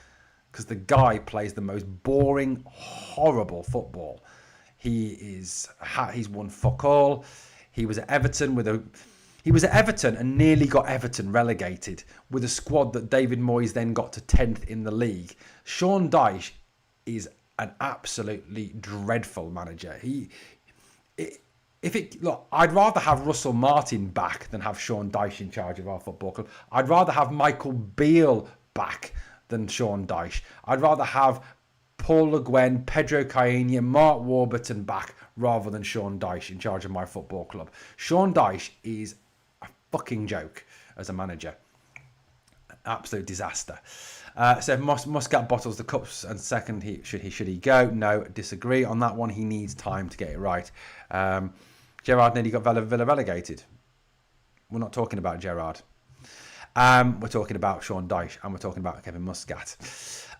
Speaker 1: Because the guy plays the most boring, horrible football. He's won fuck all. He was at Everton and nearly got Everton relegated with a squad that David Moyes then got to 10th in the league. Sean Dyche is an absolutely dreadful manager. I'd rather have Russell Martin back than have Sean Dyche in charge of our football club. I'd rather have Michael Beale back than Sean Dyche. I'd rather have Paul Le Guen, Pedro Caixinha, Mark Warburton back rather than Sean Dyche in charge of my football club. Sean Dyche is a fucking joke as a manager. Absolute disaster. So if Muscat bottles the cups and second, should he go? No, disagree on that one. He needs time to get it right. Gerrard nearly got Villa relegated. We're not talking about Gerrard. We're talking about Sean Dyche and we're talking about Kevin Muscat.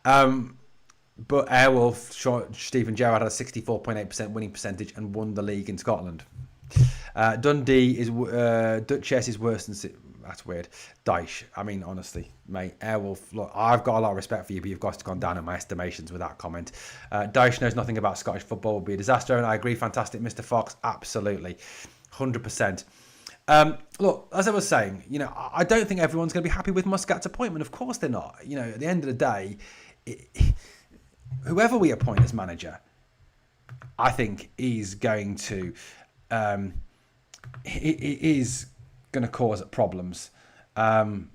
Speaker 1: But Airwolf, Stephen Gerrard had a 64.8% winning percentage and won the league in Scotland. Dundee Duchess is worse than... That's weird. Dyche. I mean, honestly, mate, Airwolf, look, I've got a lot of respect for you, but you've got gone down in my estimations with that comment. Dyche knows nothing about Scottish football, would be a disaster, and I agree, fantastic, Mr. Fox, absolutely. 100%. Look, as I was saying, I don't think everyone's going to be happy with Muscat's appointment. Of course they're not. At the end of the day, whoever we appoint as manager, I think is going to... is going to cause problems. It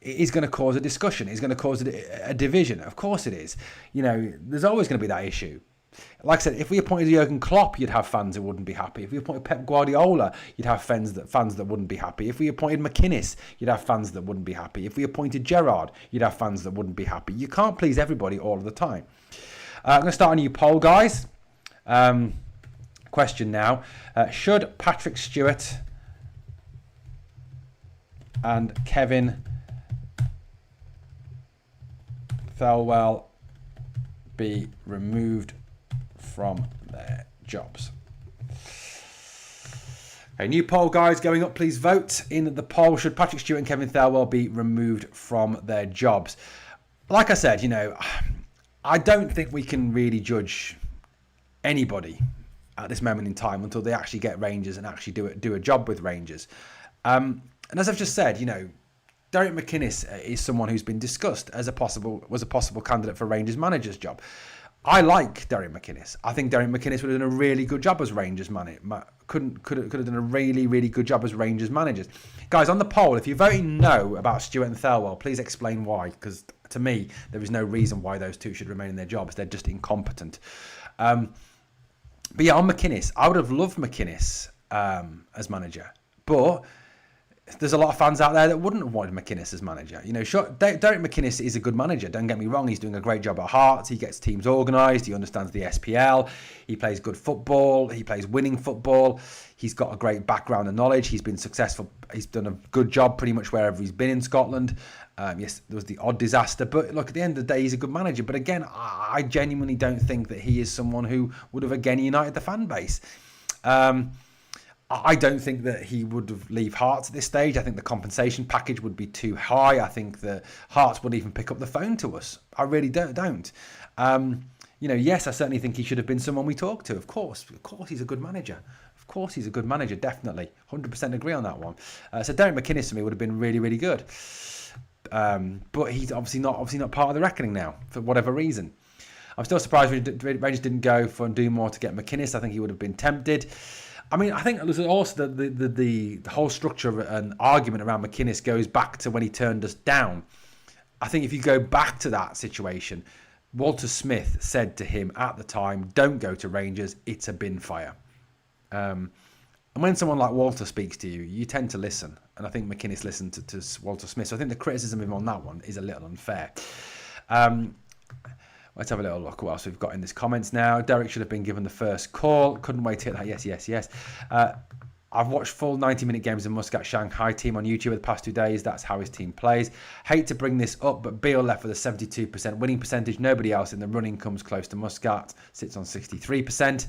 Speaker 1: is going to cause a discussion. It's going to cause a division. Of course it is. There's always going to be that issue. Like I said, if we appointed Jurgen Klopp, you'd have fans who wouldn't be happy. If we appointed Pep Guardiola, you'd have fans that wouldn't be happy. If we appointed McInnes, you'd have fans that wouldn't be happy. If we appointed Gerrard, you'd have fans that wouldn't be happy. You can't please everybody all of the time. I'm going to start a new poll, guys. Question now. Should Patrick Stewart and Kevin Thelwell be removed from their jobs? Okay, new poll, guys, going up. Please vote in the poll. Should Patrick Stewart and Kevin Thelwell be removed from their jobs? Like I said, I don't think we can really judge anybody at this moment in time until they actually get Rangers and actually do a job with Rangers. And as I've just said, Derek McInnes is someone who's been discussed as a possible candidate for Rangers manager's job. I like Derek McInnes. I think Derek McInnes would have done a really good job as Rangers manager. Could have done a really, really good job as Rangers managers. Guys, on the poll, if you're voting no about Stewart and Thelwell, please explain why. Because to me, there is no reason why those two should remain in their jobs. They're just incompetent. But yeah, on McInnes, I would have loved McInnes as manager. But there's a lot of fans out there that wouldn't have wanted McInnes as manager. Sure, Derek McInnes is a good manager. Don't get me wrong. He's doing a great job at Hearts. He gets teams organised. He understands the SPL. He plays good football. He plays winning football. He's got a great background and knowledge. He's been successful. He's done a good job pretty much wherever he's been in Scotland. Yes, there was the odd disaster. But look, at the end of the day, he's a good manager. But again, I genuinely don't think that he is someone who would have again united the fan base. I don't think that he would have leave Hearts at this stage. I think the compensation package would be too high. I think that Hearts wouldn't even pick up the phone to us. I really don't. Yes, I certainly think he should have been someone we talked to. Of course, he's a good manager. Of course, he's a good manager. Definitely, 100% agree on that one. So Derek McInnes to me would have been really, really good. But he's obviously not part of the reckoning now for whatever reason. I'm still surprised Rangers didn't go for and do more to get McInnes. I think he would have been tempted. I mean, I think there's also the whole structure and argument around McInnes goes back to when he turned us down. I think if you go back to that situation, Walter Smith said to him at the time, "Don't go to Rangers, it's a bin fire." And when someone like Walter speaks to you, you tend to listen. And I think McInnes listened to Walter Smith. So I think the criticism of him on that one is a little unfair. Let's have a little look what else we've got in this comments now. Derek should have been given the first call. Couldn't wait to hit that. Yes. I've watched full 90-minute games of Muscat Shanghai team on YouTube the past 2 days. That's how his team plays. Hate to bring this up, but Beale left with a 72% winning percentage. Nobody else in the running comes close to Muscat. Sits on 63%.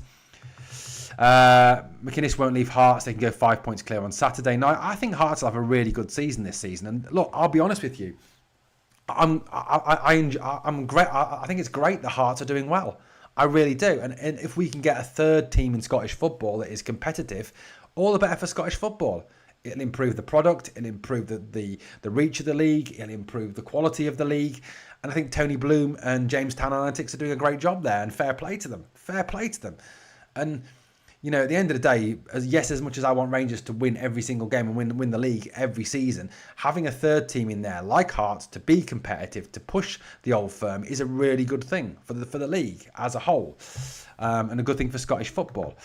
Speaker 1: McInnes won't leave Hearts. They can go 5 points clear on Saturday night. I think Hearts will have a really good season this season. And look, I'll be honest with you. I'm great. I think it's great that Hearts are doing well. I really do. And if we can get a third team in Scottish football that is competitive, all the better for Scottish football. It'll improve the product. It'll improve the reach of the league. It'll improve the quality of the league. And I think Tony Bloom and Jamestown Analytics are doing a great job there. And fair play to them. And at the end of the day, as much as I want Rangers to win every single game and win the league every season, having a third team in there like Hearts to be competitive, to push the old firm is a really good thing for the league as a whole, and a good thing for Scottish football.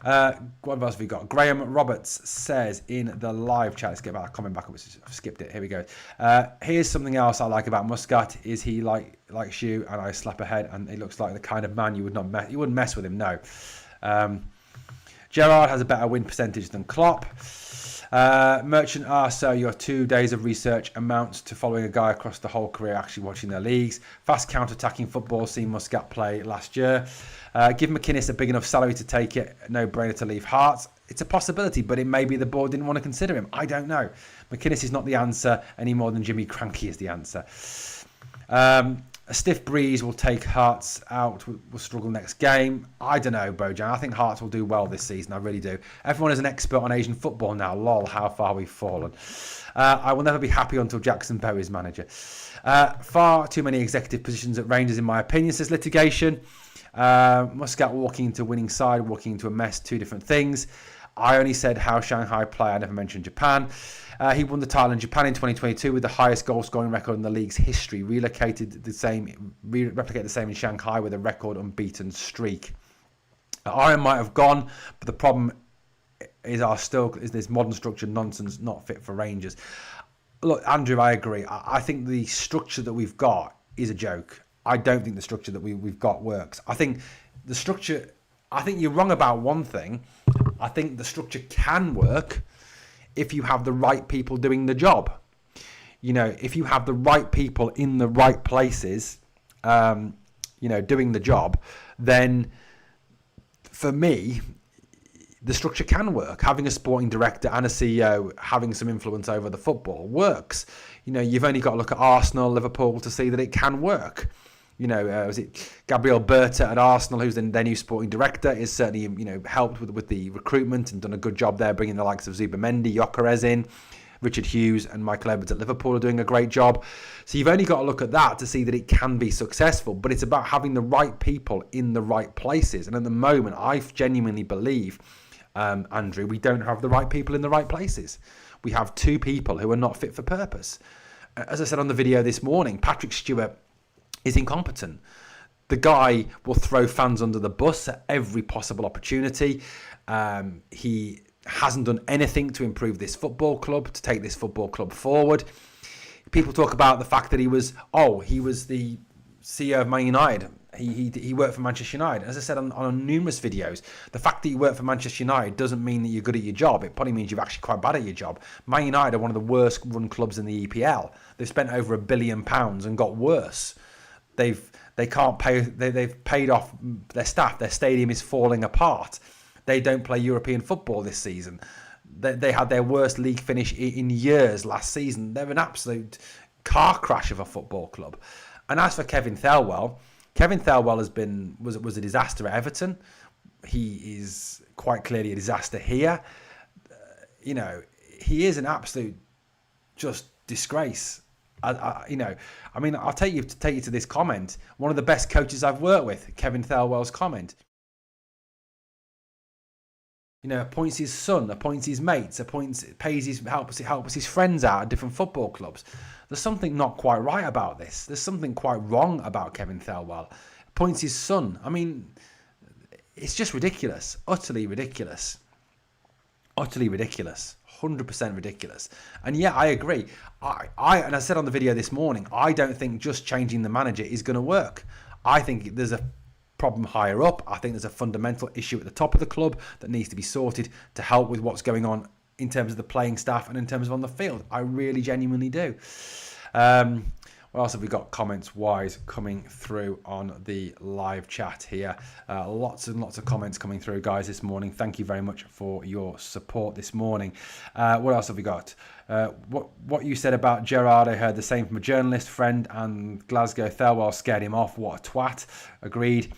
Speaker 1: What else have we got? Graham Roberts says in the live chat, let's get that comment back up, I've skipped it, here we go. Here's something else I like about Muscat, is he likes you and I slap ahead, and he looks like the kind of man you wouldn't mess with him, no. Gerrard has a better win percentage than Klopp. Merchant asks, so your 2 days of research amounts to following a guy across the whole career actually watching their leagues. Fast counter-attacking football, seen Muscat play last year. Give McInnes a big enough salary to take it. No-brainer to leave Hearts. It's a possibility, but it may be the board didn't want to consider him. I don't know. McInnes is not the answer any more than Jimmy Cranky is the answer. A stiff breeze will take Hearts out. Will struggle next game. I don't know, Bojan. I think Hearts will do well this season. I really do. Everyone is an expert on Asian football now. Lol, how far we've fallen. I will never be happy until Jackson Bowe is manager. Far too many executive positions at Rangers, in my opinion, says Litigation. Muscat walking into winning side, walking into a mess, two different things. I only said how Shanghai play. I never mentioned Japan. He won the title in Japan in 2022 with the highest goal scoring record in the league's history. Replicated the same in Shanghai with a record unbeaten streak. Iron might have gone, but the problem is this modern structure nonsense, not fit for Rangers. Look, Andrew, I agree. I think the structure that we've got is a joke. I don't think the structure that we've got works. I think you're wrong about one thing. I think the structure can work if you have the right people doing the job. If you have the right people in the right places, doing the job, then for me, the structure can work. Having a sporting director and a CEO having some influence over the football works. You've only got to look at Arsenal, Liverpool to see that it can work. Was it Gabriel Berta at Arsenal, who's their new sporting director, is certainly helped with the recruitment and done a good job there, bringing the likes of Zubamendi, Gyökeres in. Richard Hughes and Michael Edwards at Liverpool are doing a great job. So you've only got to look at that to see that it can be successful. But it's about having the right people in the right places. And at the moment, I genuinely believe, Andrew, we don't have the right people in the right places. We have two people who are not fit for purpose. As I said on the video this morning, Patrick Stewart is incompetent. The guy will throw fans under the bus at every possible opportunity. He hasn't done anything to improve this football club, to take this football club forward. People talk about the fact that he was the CEO of Man United. He worked for Manchester United. As I said on numerous videos, the fact that you work for Manchester United doesn't mean that you're good at your job. It probably means you're actually quite bad at your job. Man United are one of the worst run clubs in the EPL. They've spent over £1 billion and got worse. They've paid off their staff. Their stadium is falling apart. They don't play European football this season. They had their worst league finish in years last season. They're an absolute car crash of a football club. And as for Kevin Thelwell was a disaster at Everton. He is quite clearly a disaster here. He is an absolute just disgrace. I'll take you to this comment. One of the best coaches I've worked with, Kevin Thelwell's comment. Appoints his son, appoints his mates, helps his friends out at different football clubs. There's something not quite right about this. There's something quite wrong about Kevin Thelwell. Appoints his son. It's just ridiculous. Utterly ridiculous. 100% ridiculous. And yeah, I agree. I said on the video this morning, I don't think just changing the manager is going to work. I think there's a problem higher up. I think there's a fundamental issue at the top of the club that needs to be sorted to help with what's going on in terms of the playing staff and in terms of on the field. I really genuinely do. What else have we got comments-wise coming through on the live chat here? Lots and lots of comments coming through, guys, this morning. Thank you very much for your support this morning. What else have we got? What you said about Gerrard, I heard the same from a journalist friend, and Glasgow Thelwell scared him off. What a twat. Agreed.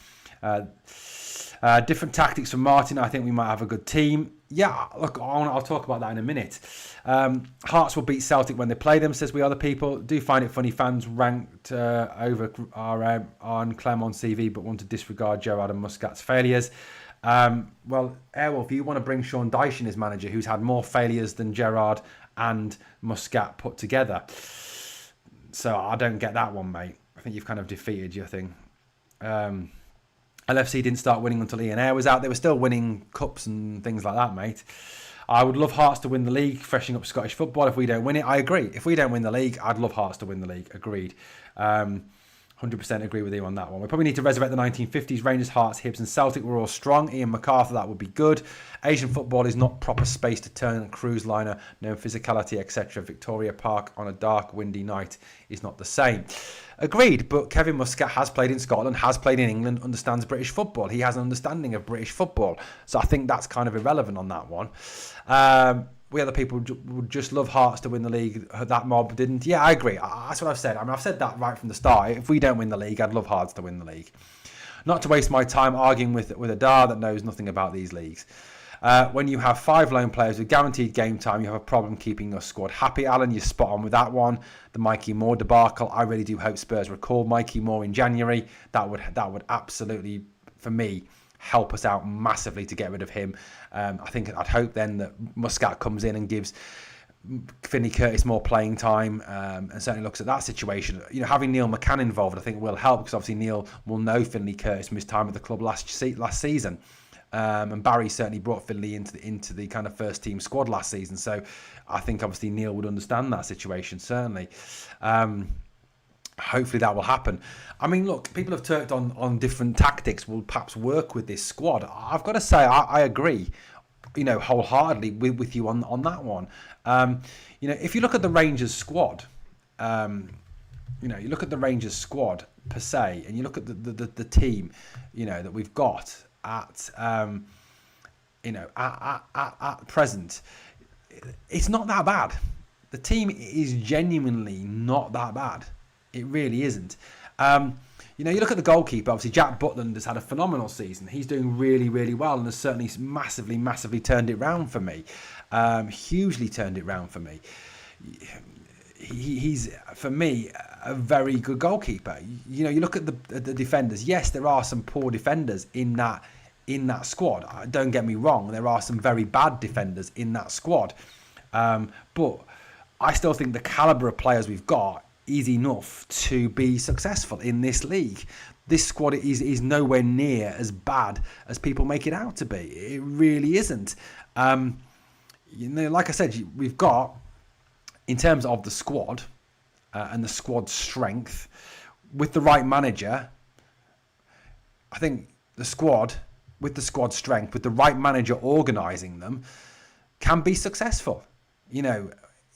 Speaker 1: Different tactics from Martin. I think we might have a good team. Yeah, look, I'll talk about that in a minute. Hearts will beat Celtic when they play them, says we other people. Do find it funny fans ranked over on Clermont CV but want to disregard Gerrard and Muscat's failures. Well, Airwolf, you want to bring Sean Dyche in as manager, who's had more failures than Gerrard and Muscat put together. So I don't get that one, mate. I think you've kind of defeated your thing. LFC didn't start winning until Ian Ayre was out. They were still winning cups and things like that, mate. I would love Hearts to win the league, freshening up Scottish football. If we don't win it, I agree. If we don't win the league, I'd love Hearts to win the league. Agreed. 100% agree with you on that one. We probably need to resurrect the 1950s. Rangers, Hearts, Hibs and Celtic were all strong. Ian MacArthur, that would be good. Asian football is not proper space to turn a cruise liner. No physicality, etc. Victoria Park on a dark, windy night is not the same. Agreed, but Kevin Muscat has played in Scotland, has played in England, understands British football. He has an understanding of British football. So I think that's kind of irrelevant on that one. We other people would just love Hearts to win the league. That mob didn't. Yeah, I agree. That's what I've said. I've said that right from the start. If we don't win the league, I'd love Hearts to win the league. Not to waste my time arguing with a Dar that knows nothing about these leagues. When you have 5 lone players with guaranteed game time, you have a problem keeping your squad happy. Alan, you're spot on with that one. The Mikey Moore debacle. I really do hope Spurs recall Mikey Moore in January. That would absolutely, for me, help us out massively to get rid of him. I'd hope then that Muscat comes in and gives Finley Curtis more playing time, and certainly looks at that situation. Having Neil McCann involved, I think will help, because obviously Neil will know Finley Curtis from his time at the club last season. And Barry certainly brought Finley into the kind of first team squad last season. So I think obviously Neil would understand that situation, certainly. Hopefully that will happen. I mean, look, people have talked on different tactics will perhaps work with this squad. I've got to say, I agree, wholeheartedly with you on that one. If you look at the Rangers squad, you look at the Rangers squad per se, and you look at the team, that we've got at present, it's not that bad. The team is genuinely not that bad. It really isn't. You look at the goalkeeper. Obviously, Jack Butland has had a phenomenal season. He's doing really, really well, and has certainly massively, massively turned it round for me. Hugely turned it round for me. He's, for me, a very good goalkeeper. You look at the defenders. Yes, there are some poor defenders in that squad. Don't get me wrong. There are some very bad defenders in that squad. But I still think the calibre of players we've got is enough to be successful in this league. This squad is nowhere near as bad as people make it out to be. It really isn't. Like I said, we've got, in terms of the squad and the squad strength, with the right manager, I think the squad, with the squad strength, with the right manager organising them, can be successful.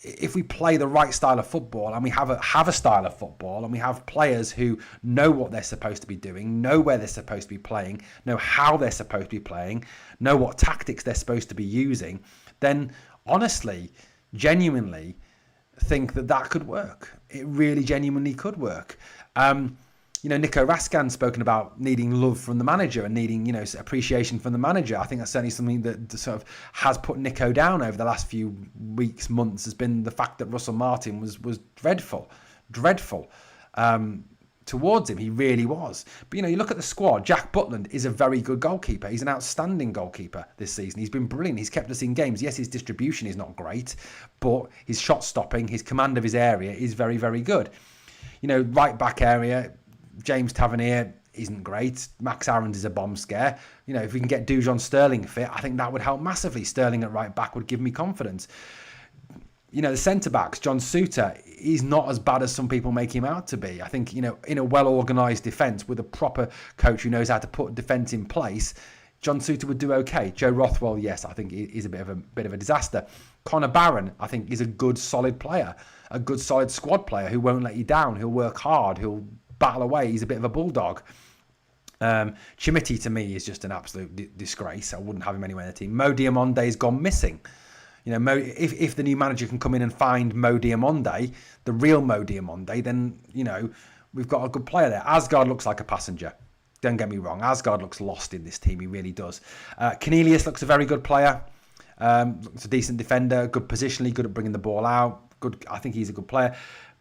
Speaker 1: If we play the right style of football, and we have a style of football, and we have players who know what they're supposed to be doing, know where they're supposed to be playing, know how they're supposed to be playing, know what tactics they're supposed to be using, then honestly, genuinely think that could work. It really genuinely could work. Nico Raskan's spoken about needing love from the manager and needing, appreciation from the manager. I think that's certainly something that sort of has put Nico down over the last few weeks, months, has been the fact that Russell Martin was dreadful towards him. He really was. But, you look at the squad. Jack Butland is a very good goalkeeper. He's an outstanding goalkeeper this season. He's been brilliant. He's kept us in games. Yes, his distribution is not great, but his shot stopping, his command of his area is very, very good. Right back area, James Tavernier isn't great. Max Aarons is a bomb scare. If we can get Dujon Sterling fit, I think that would help massively. Sterling at right back would give me confidence. The centre-backs, John Souttar, is not as bad as some people make him out to be. I think, in a well-organised defence with a proper coach who knows how to put defence in place, John Souttar would do okay. Joe Rothwell, yes, I think is a bit of a disaster. Connor Barron, I think, is a good, solid player. A good, solid squad player who won't let you down. Who'll work hard. Who'll battle away. He's a bit of a bulldog. Chimiti to me is just an absolute disgrace. I wouldn't have him anywhere in the team. Mo Diamonde's gone missing. If the new manager can come in and find Mo Diamonde, the real Mo Diamonde, then we've got a good player there. Asgard looks like a passenger. Don't get me wrong. Asgard looks lost in this team. He really does. Cornelius looks a very good player. Looks a decent defender. Good positionally. Good at bringing the ball out. Good. I think he's a good player.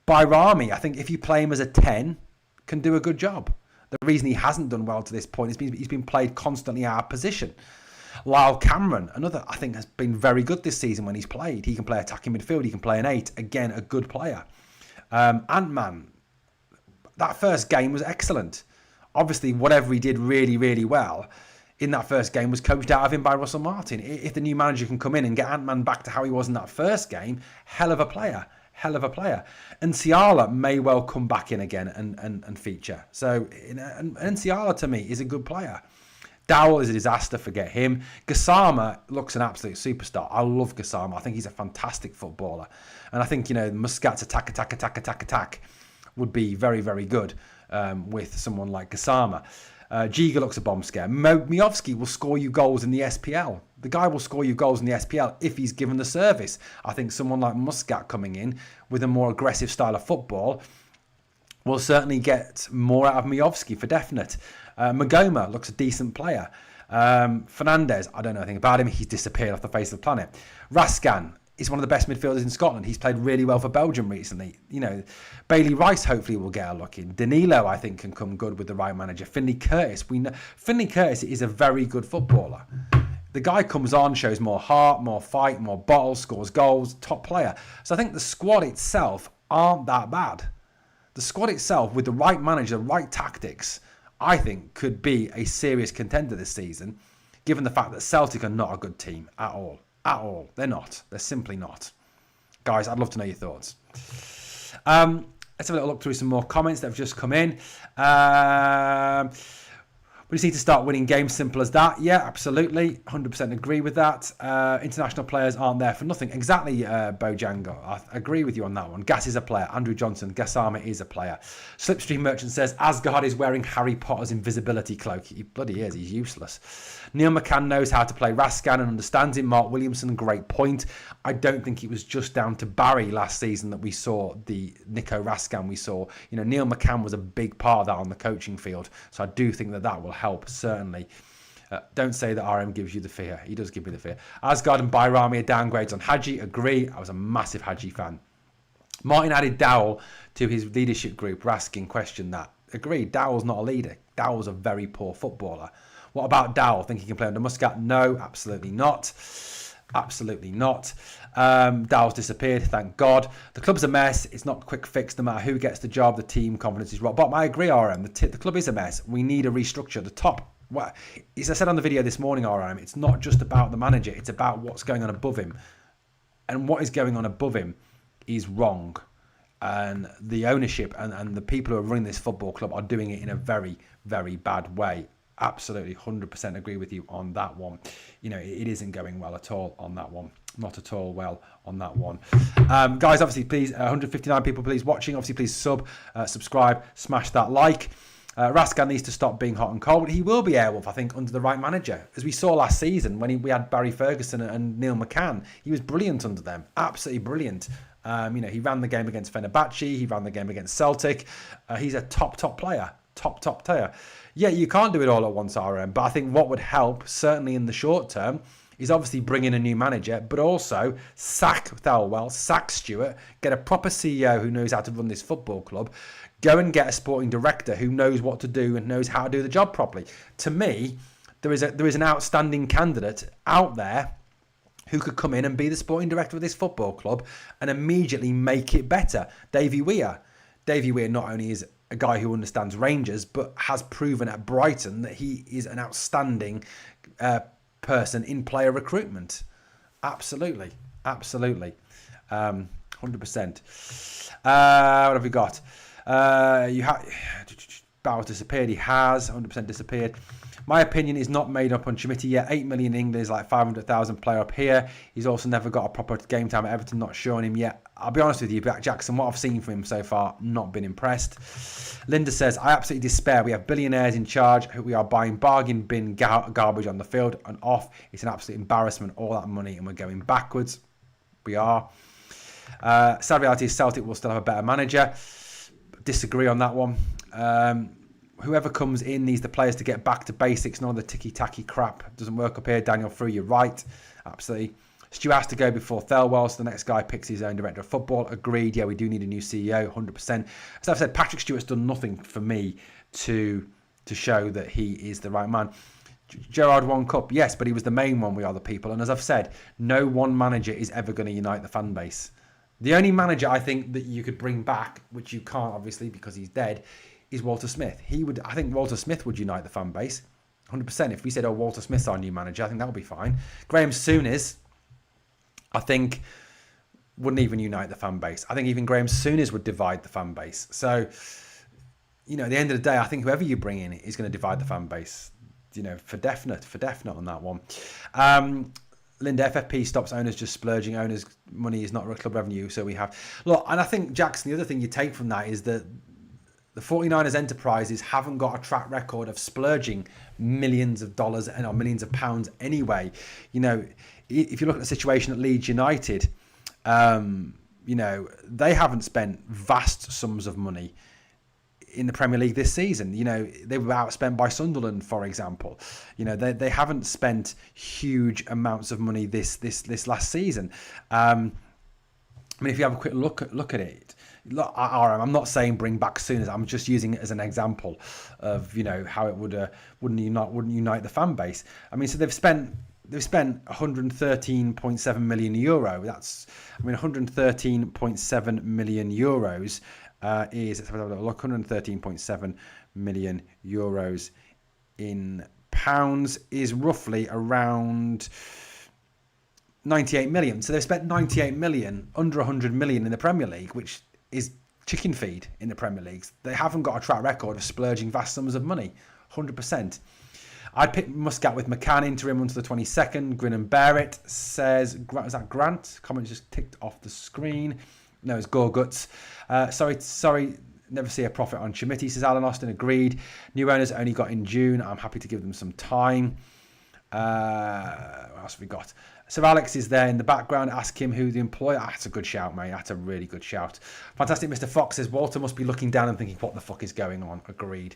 Speaker 1: Bayrami, I think if you play him as a 10, can do a good job. The reason he hasn't done well to this point is he's been played constantly out of position. Lyle Cameron, another, I think, has been very good this season when he's played. He can play attacking midfield. He can play an 8. Again, a good player. Ant-Man, that first game was excellent. Obviously, whatever he did really, really well in that first game was coached out of him by Russell Martin. If the new manager can come in and get Ant-Man back to how he was in that first game, hell of a player. And Ciala may well come back in again and feature. So, and Ciala to me is a good player. Dowell is a disaster, forget him. Gassama looks an absolute superstar. I love Gassama. I think he's a fantastic footballer. And I think, Muscat's attack would be very, very good with someone like Gassama. Giga looks a bomb scare. Miovski will score you goals in the SPL. The guy will score you goals in the SPL if he's given the service. I think someone like Muscat coming in with a more aggressive style of football will certainly get more out of Miovski for definite. Magoma looks a decent player. Fernandez, I don't know anything about him. He's disappeared off the face of the planet. Raskan is one of the best midfielders in Scotland. He's played really well for Belgium recently. Bailey Rice hopefully will get a look in. Danilo, I think, can come good with the right manager. Finlay Curtis, we know Finlay Curtis is a very good footballer. The guy comes on, shows more heart, more fight, more bottles, scores goals, top player. So I think the squad itself aren't that bad. The squad itself, with the right manager, the right tactics, I think could be a serious contender this season, given the fact that Celtic are not a good team at all. At all. They're not. They're simply not. Guys, I'd love to know your thoughts. Let's have a little look through some more comments that have just come in. We just need to start winning games, simple as that. Yeah, absolutely. 100% agree with that. International players aren't there for nothing. Exactly, Bojango. I agree with you on that one. Gas is a player. Andrew Johnson. Gassama is a player. Slipstream Merchant says, Asgard is wearing Harry Potter's invisibility cloak. He bloody is. He's useless. Neil McCann knows how to play Rascan and understands him. Mark Williamson, great point. I don't think it was just down to Barry last season that we saw the Nico Rascan we saw. Neil McCann was a big part of that on the coaching field. So I do think that will help, certainly. Don't say that RM gives you the fear. He does give me the fear. Asgard and Bayrami are downgrades on Hadji. Agree. I was a massive Hadji fan. Martin added Dowell to his leadership group. Raskin questioned that. Agreed. Dowell's not a leader. Dowell's a very poor footballer. What about Dowell? Think he can play under Muscat? No, absolutely not. Absolutely not. Dowell's disappeared, thank God. The club's a mess. It's not a quick fix no matter who gets the job. The team confidence is rock bottom. I agree, RM. The club is a mess. We need a restructure. The top, as I said on the video this morning, RM, it's not just about the manager. It's about what's going on above him. And what is going on above him is wrong. And the ownership and the people who are running this football club are doing it in a very, very bad way. Absolutely 100% agree with you on that one. It isn't going well at all on that one. Not at all well on that one. Guys, obviously, please, 159 people, please watching. Obviously, please subscribe, smash that like. Rascan needs to stop being hot and cold. He will be Airwolf, I think, under the right manager. As we saw last season when we had Barry Ferguson and Neil McCann. He was brilliant under them. Absolutely brilliant. He ran the game against Fenerbahce. He ran the game against Celtic. He's a top player. Top player. Yeah, you can't do it all at once, RM. But I think what would help, certainly in the short term, is obviously bring in a new manager, but also sack Thelwell, sack Stewart, get a proper CEO who knows how to run this football club, go and get a sporting director who knows what to do and knows how to do the job properly. To me, there is an outstanding candidate out there who could come in and be the sporting director of this football club and immediately make it better. Davy Weir. Davy Weir not only is a guy who understands Rangers, but has proven at Brighton that he is an outstanding person in player recruitment. Absolutely. 100%. What have we got? Bauer's disappeared. He has 100% disappeared. My opinion is not made up on Schmidt yet. 8 million in England is like 500,000 player up here. He's also never got a proper game time at Everton. Not sure on him yet. I'll be honest with you, Jackson, what I've seen from him so far, not been impressed. Linda says, I absolutely despair. We have billionaires in charge who we are buying bargain bin garbage on the field and off. It's an absolute embarrassment, all that money, and we're going backwards. We are. Sad reality is Celtic will still have a better manager. Disagree on that one. Whoever comes in needs the players to get back to basics. None of the ticky-tacky crap doesn't work up here. Daniel Frew, you're right. Absolutely. Stu has to go before Thelwell, so the next guy picks his own director of football. Agreed. Yeah, we do need a new CEO, 100%. As I've said, Patrick Stewart's done nothing for me to show that he is the right man. Gerrard won cup, yes, but he was the main one. We are the people. And as I've said, no one manager is ever going to unite the fan base. The only manager I think that you could bring back, which you can't obviously because he's dead, is Walter Smith. I think Walter Smith would unite the fan base 100%. If we said, Walter Smith's our new manager, I think that would be fine. Graham Souness, I think, wouldn't even unite the fan base. I think even Graham Souness would divide the fan base. So, at the end of the day, I think whoever you bring in is going to divide the fan base, for definite on that one. Linda, FFP stops owners just splurging. Owners' money is not club revenue, so we have... Look, and I think, Jackson, the other thing you take from that is that the 49ers enterprises haven't got a track record of splurging millions of dollars or millions of pounds anyway. If you look at the situation at Leeds United, they haven't spent vast sums of money in the Premier League this season. You know, they were outspent by Sunderland, for example. You know, they haven't spent huge amounts of money this last season. I mean, if you have a quick look at it, look, I'm not saying bring back Sooners. I'm just using it as an example of, you know, how it wouldn't unite the fan base. I mean, so they've spent 113.7 million euro. That's, I mean, 113.7 million euros is, let's have a look, 113.7 million euros in pounds is roughly around 98 million. So they've spent 98 million, under 100 million in the Premier League, which is chicken feed in the Premier League. They haven't got a track record of splurging vast sums of money, 100%. I'd pick Muscat with McCann, interim until the 22nd. Grin and bear it, says, is that Grant? Comment just ticked off the screen. No, it's Gorguts. Sorry, never see a profit on Chimiti, says Alan Austin. Agreed. New owners only got in June. I'm happy to give them some time. What else have we got? So Alex is there in the background. Ask him who the employer. That's a good shout, mate. That's a really good shout. Fantastic. Mr. Fox says Walter must be looking down and thinking, what the fuck is going on? Agreed.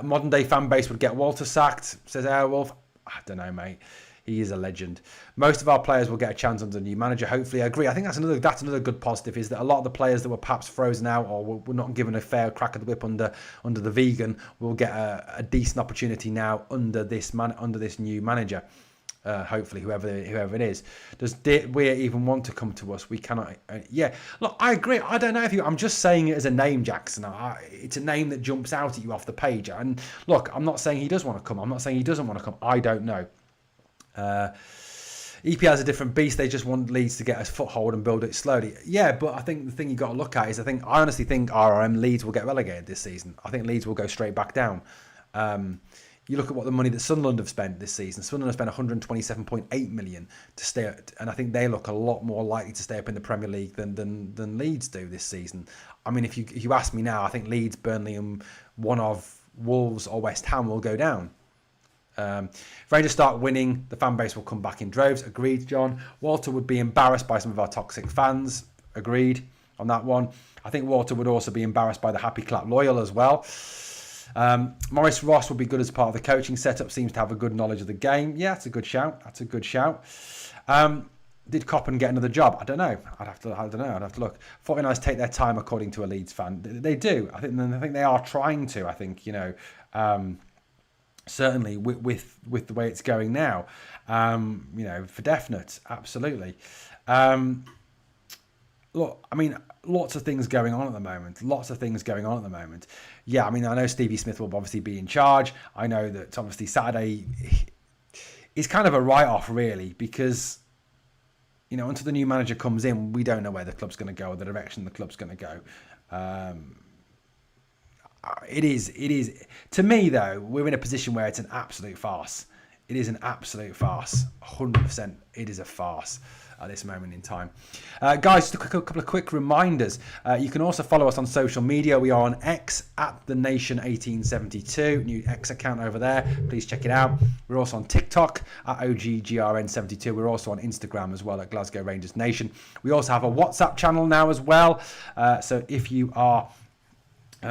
Speaker 1: Modern day fan base would get Walter sacked, says Airwolf. I don't know, mate. He is a legend. Most of our players will get a chance under the new manager. Hopefully, I agree. I think that's another good positive, is that a lot of the players that were perhaps frozen out or were not given a fair crack at the whip under the vegan will get a decent opportunity now under this new manager. Hopefully, whoever it is. Does Weir even want to come to us? We cannot. Yeah, look, I agree. I don't know if I'm just saying it as a name, Jackson. It's a name that jumps out at you off the page. And look, I'm not saying he does want to come. I'm not saying he doesn't want to come. I don't know. EPL is a different beast. They just want Leeds to get a foothold and build it slowly. Yeah, but I think the thing you got to look at is I honestly think RRM Leeds will get relegated this season. I think Leeds will go straight back down. You look at what the money that Sunderland have spent this season. Sunderland have spent 127.8 million to stay up, and I think they look a lot more likely to stay up in the Premier League than Leeds do this season. I mean, if you ask me now, I think Leeds, Burnley, and one of Wolves or West Ham will go down. If Rangers start winning, the fan base will come back in droves. Agreed, John. Walter would be embarrassed by some of our toxic fans. Agreed on that one. I think Walter would also be embarrassed by the Happy Clap Loyal as well. Maurice Ross would be good as part of the coaching setup. Seems to have a good knowledge of the game. Yeah, that's a good shout. Did Coppen get another job? I don't know. I'd have to look. 49ers take their time, according to a Leeds fan. They do. I think they are trying to. I think, you know, certainly with the way it's going now, you know, for definite, absolutely. Look, I mean, lots of things going on at the moment. Yeah, I mean, I know Stevie Smith will obviously be in charge. I know that obviously Saturday is kind of a write-off, really, because, you know, until the new manager comes in, we don't know where the club's going to go or the direction the club's going to go. It is. To me, though, we're in a position where it's an absolute farce. It is an absolute farce. 100%. It is a farce at this moment in time. Guys, just a couple of quick reminders. You can also follow us on social media. We are on X at The Nation 1872. New X account over there. Please check it out. We're also on TikTok at OGGRN72. We're also on Instagram as well at Glasgow Rangers Nation. We also have a WhatsApp channel now as well. So if you are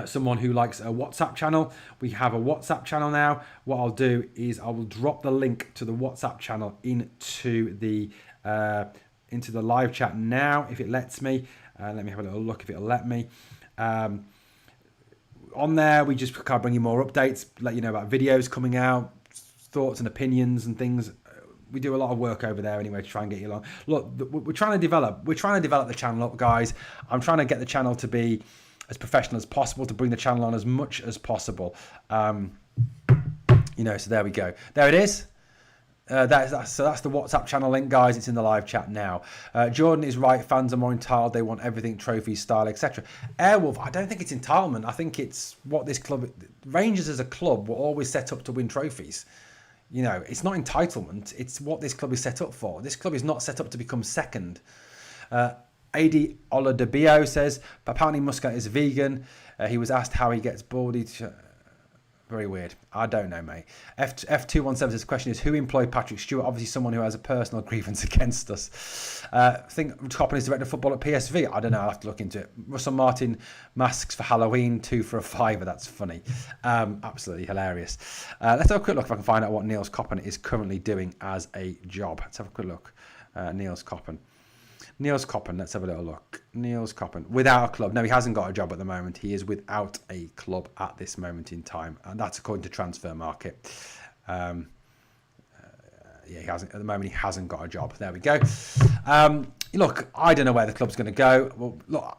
Speaker 1: someone who likes a WhatsApp channel, we have a WhatsApp channel now. What I'll do is I will drop the link to the WhatsApp channel into the live chat now, if it lets me. Let me have a little look if it'll let me. On there, we just kind of bring you more updates, let you know about videos coming out, thoughts and opinions and things. We do a lot of work over there anyway to try and get you along. Look, we're trying to develop the channel up, guys. I'm trying to get the channel to be as professional as possible, to bring the channel on as much as possible. You know, so there we go. There it is. That's the WhatsApp channel link, guys. It's in the live chat now. Jordan is right. Fans are more entitled. They want everything, trophies, style, etc. Airwolf, I don't think it's entitlement. I think it's what this club, Rangers as a club, were always set up to win trophies. You know, it's not entitlement. It's what this club is set up for. This club is not set up to become second. AD Oladebio says, but apparently Muscat is vegan. He was asked how he gets baldy. Very weird. I don't know, mate. F217 says, the question is, who employed Patrick Stewart? Obviously someone who has a personal grievance against us. I think Coppin is director of football at PSV. I don't know. I'll have to look into it. Russell Martin masks for Halloween, 2 for a fiver. That's funny. Absolutely hilarious. Let's have a quick look if I can find out what Niels Coppin is currently doing as a job. Let's have a quick look. Niels Coppin, let's have a little look. Niels Coppin, without a club. No, he hasn't got a job at the moment. He is without a club at this moment in time. And that's according to Transfer Market. Yeah, he hasn't, at the moment, he hasn't got a job. There we go. Look, I don't know where the club's going to go. Well, look,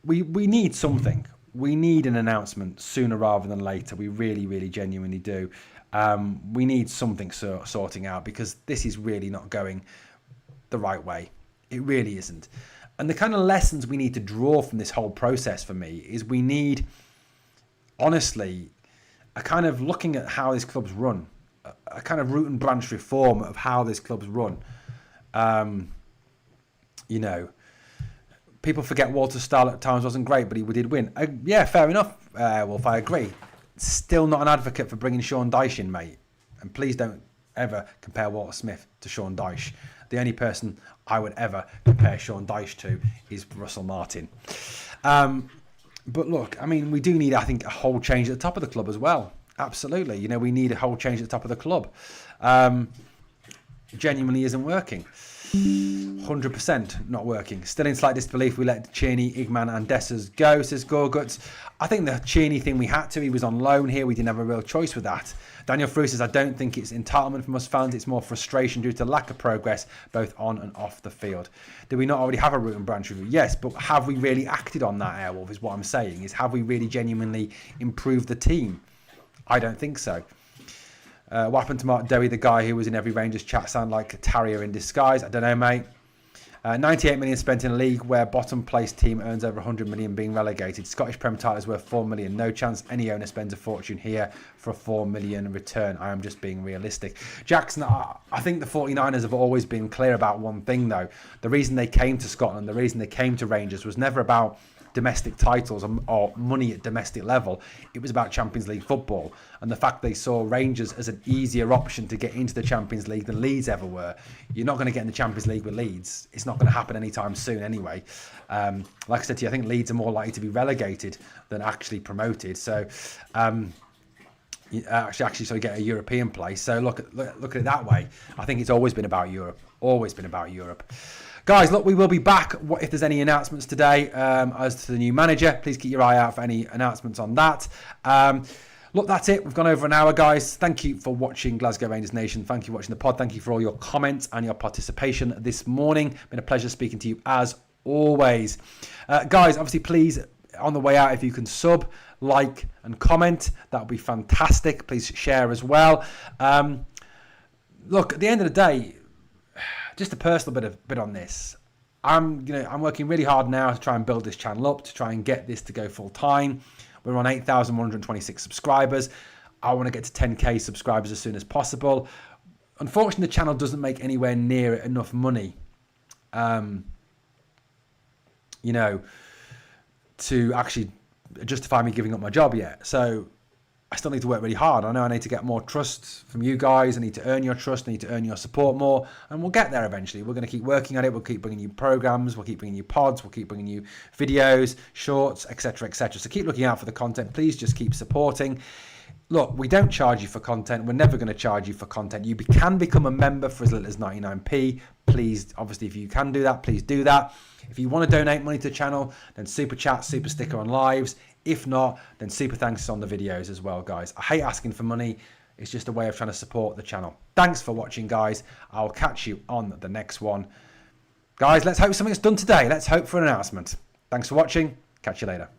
Speaker 1: we need something. We need an announcement sooner rather than later. We really, really genuinely do. We need something sorting out because this is really not going the right way. It really isn't. And the kind of lessons we need to draw from this whole process for me is we need, honestly, a kind of looking at how this club's run, a kind of root and branch reform of how this club's run. You know, people forget Walter's style at times wasn't great, but he did win. Yeah, fair enough, Wolf, I agree. Still not an advocate for bringing Sean Dyche in, mate. And please don't ever compare Walter Smith to Sean Dyche. The only person I would ever compare Sean Dyche to is Russell Martin. But look, I mean, we do need, I think, a whole change at the top of the club as well. Absolutely. You know, we need a whole change at the top of the club. Genuinely isn't working. 100% not working. Still in slight disbelief we let Cheney, Igman and Dessers go, says Gorguts. I think the Cheney thing we had to. He was on loan here. We didn't have a real choice with that. Daniel Frew says, I don't think it's entitlement from us fans. It's more frustration due to lack of progress, both on and off the field. Do we not already have a root and branch review? Yes, but have we really acted on that, Airwolf, is what I'm saying. Is have we really genuinely improved the team? I don't think so. What happened to Mark Dowie, the guy who was in every Rangers chat, sound like a terrier in disguise? I don't know, mate. 98 million spent in a league where bottom placed team earns over 100 million being relegated. Scottish Premier title is worth 4 million. No chance any owner spends a fortune here for a 4 million return. I am just being realistic. Jackson, I think the 49ers have always been clear about one thing, though. The reason they came to Scotland, the reason they came to Rangers was never about domestic titles or money at domestic level. It was about Champions League football, and the fact they saw Rangers as an easier option to get into the Champions League than Leeds ever were. You're not going to get in the Champions League with Leeds. It's not going to happen anytime soon anyway. Like I said to you, I think Leeds are more likely to be relegated than actually promoted. So actually sort of get a European place. So look at it that way. I think it's always been about Europe. Always been about Europe. Guys, look, we will be back if there's any announcements today as to the new manager. Please keep your eye out for any announcements on that. Look, that's it. We've gone over an hour, guys. Thank you for watching Glasgow Rangers Nation. Thank you for watching the pod. Thank you for all your comments and your participation this morning. Been a pleasure speaking to you as always. Guys, obviously, please, on the way out, if you can sub, like and comment, that would be fantastic. Please share as well. Look, at the end of the day, just a personal bit on this. I'm working really hard now to try and build this channel up, to try and get this to go full time. We're on 8,126 subscribers. I want to get to 10k subscribers as soon as possible. Unfortunately, the channel doesn't make anywhere near enough money, to actually justify me giving up my job yet. So I still need to work really hard. I know I need to get more trust from you guys. I need to earn your trust. I need to earn your support more. And we'll get there eventually. We're going to keep working on it. We'll keep bringing you programs. We'll keep bringing you pods. We'll keep bringing you videos, shorts, etc., etc. So keep looking out for the content. Please just keep supporting. Look, we don't charge you for content. We're never going to charge you for content. You can become a member for as little as 99p. Please, obviously, if you can do that, please do that. If you want to donate money to the channel, then super chat, super sticker on lives. If not, then super thanks on the videos as well, guys. I hate asking for money. It's just a way of trying to support the channel. Thanks for watching, guys. I'll catch you on the next one. Guys, let's hope something's done today. Let's hope for an announcement. Thanks for watching. Catch you later.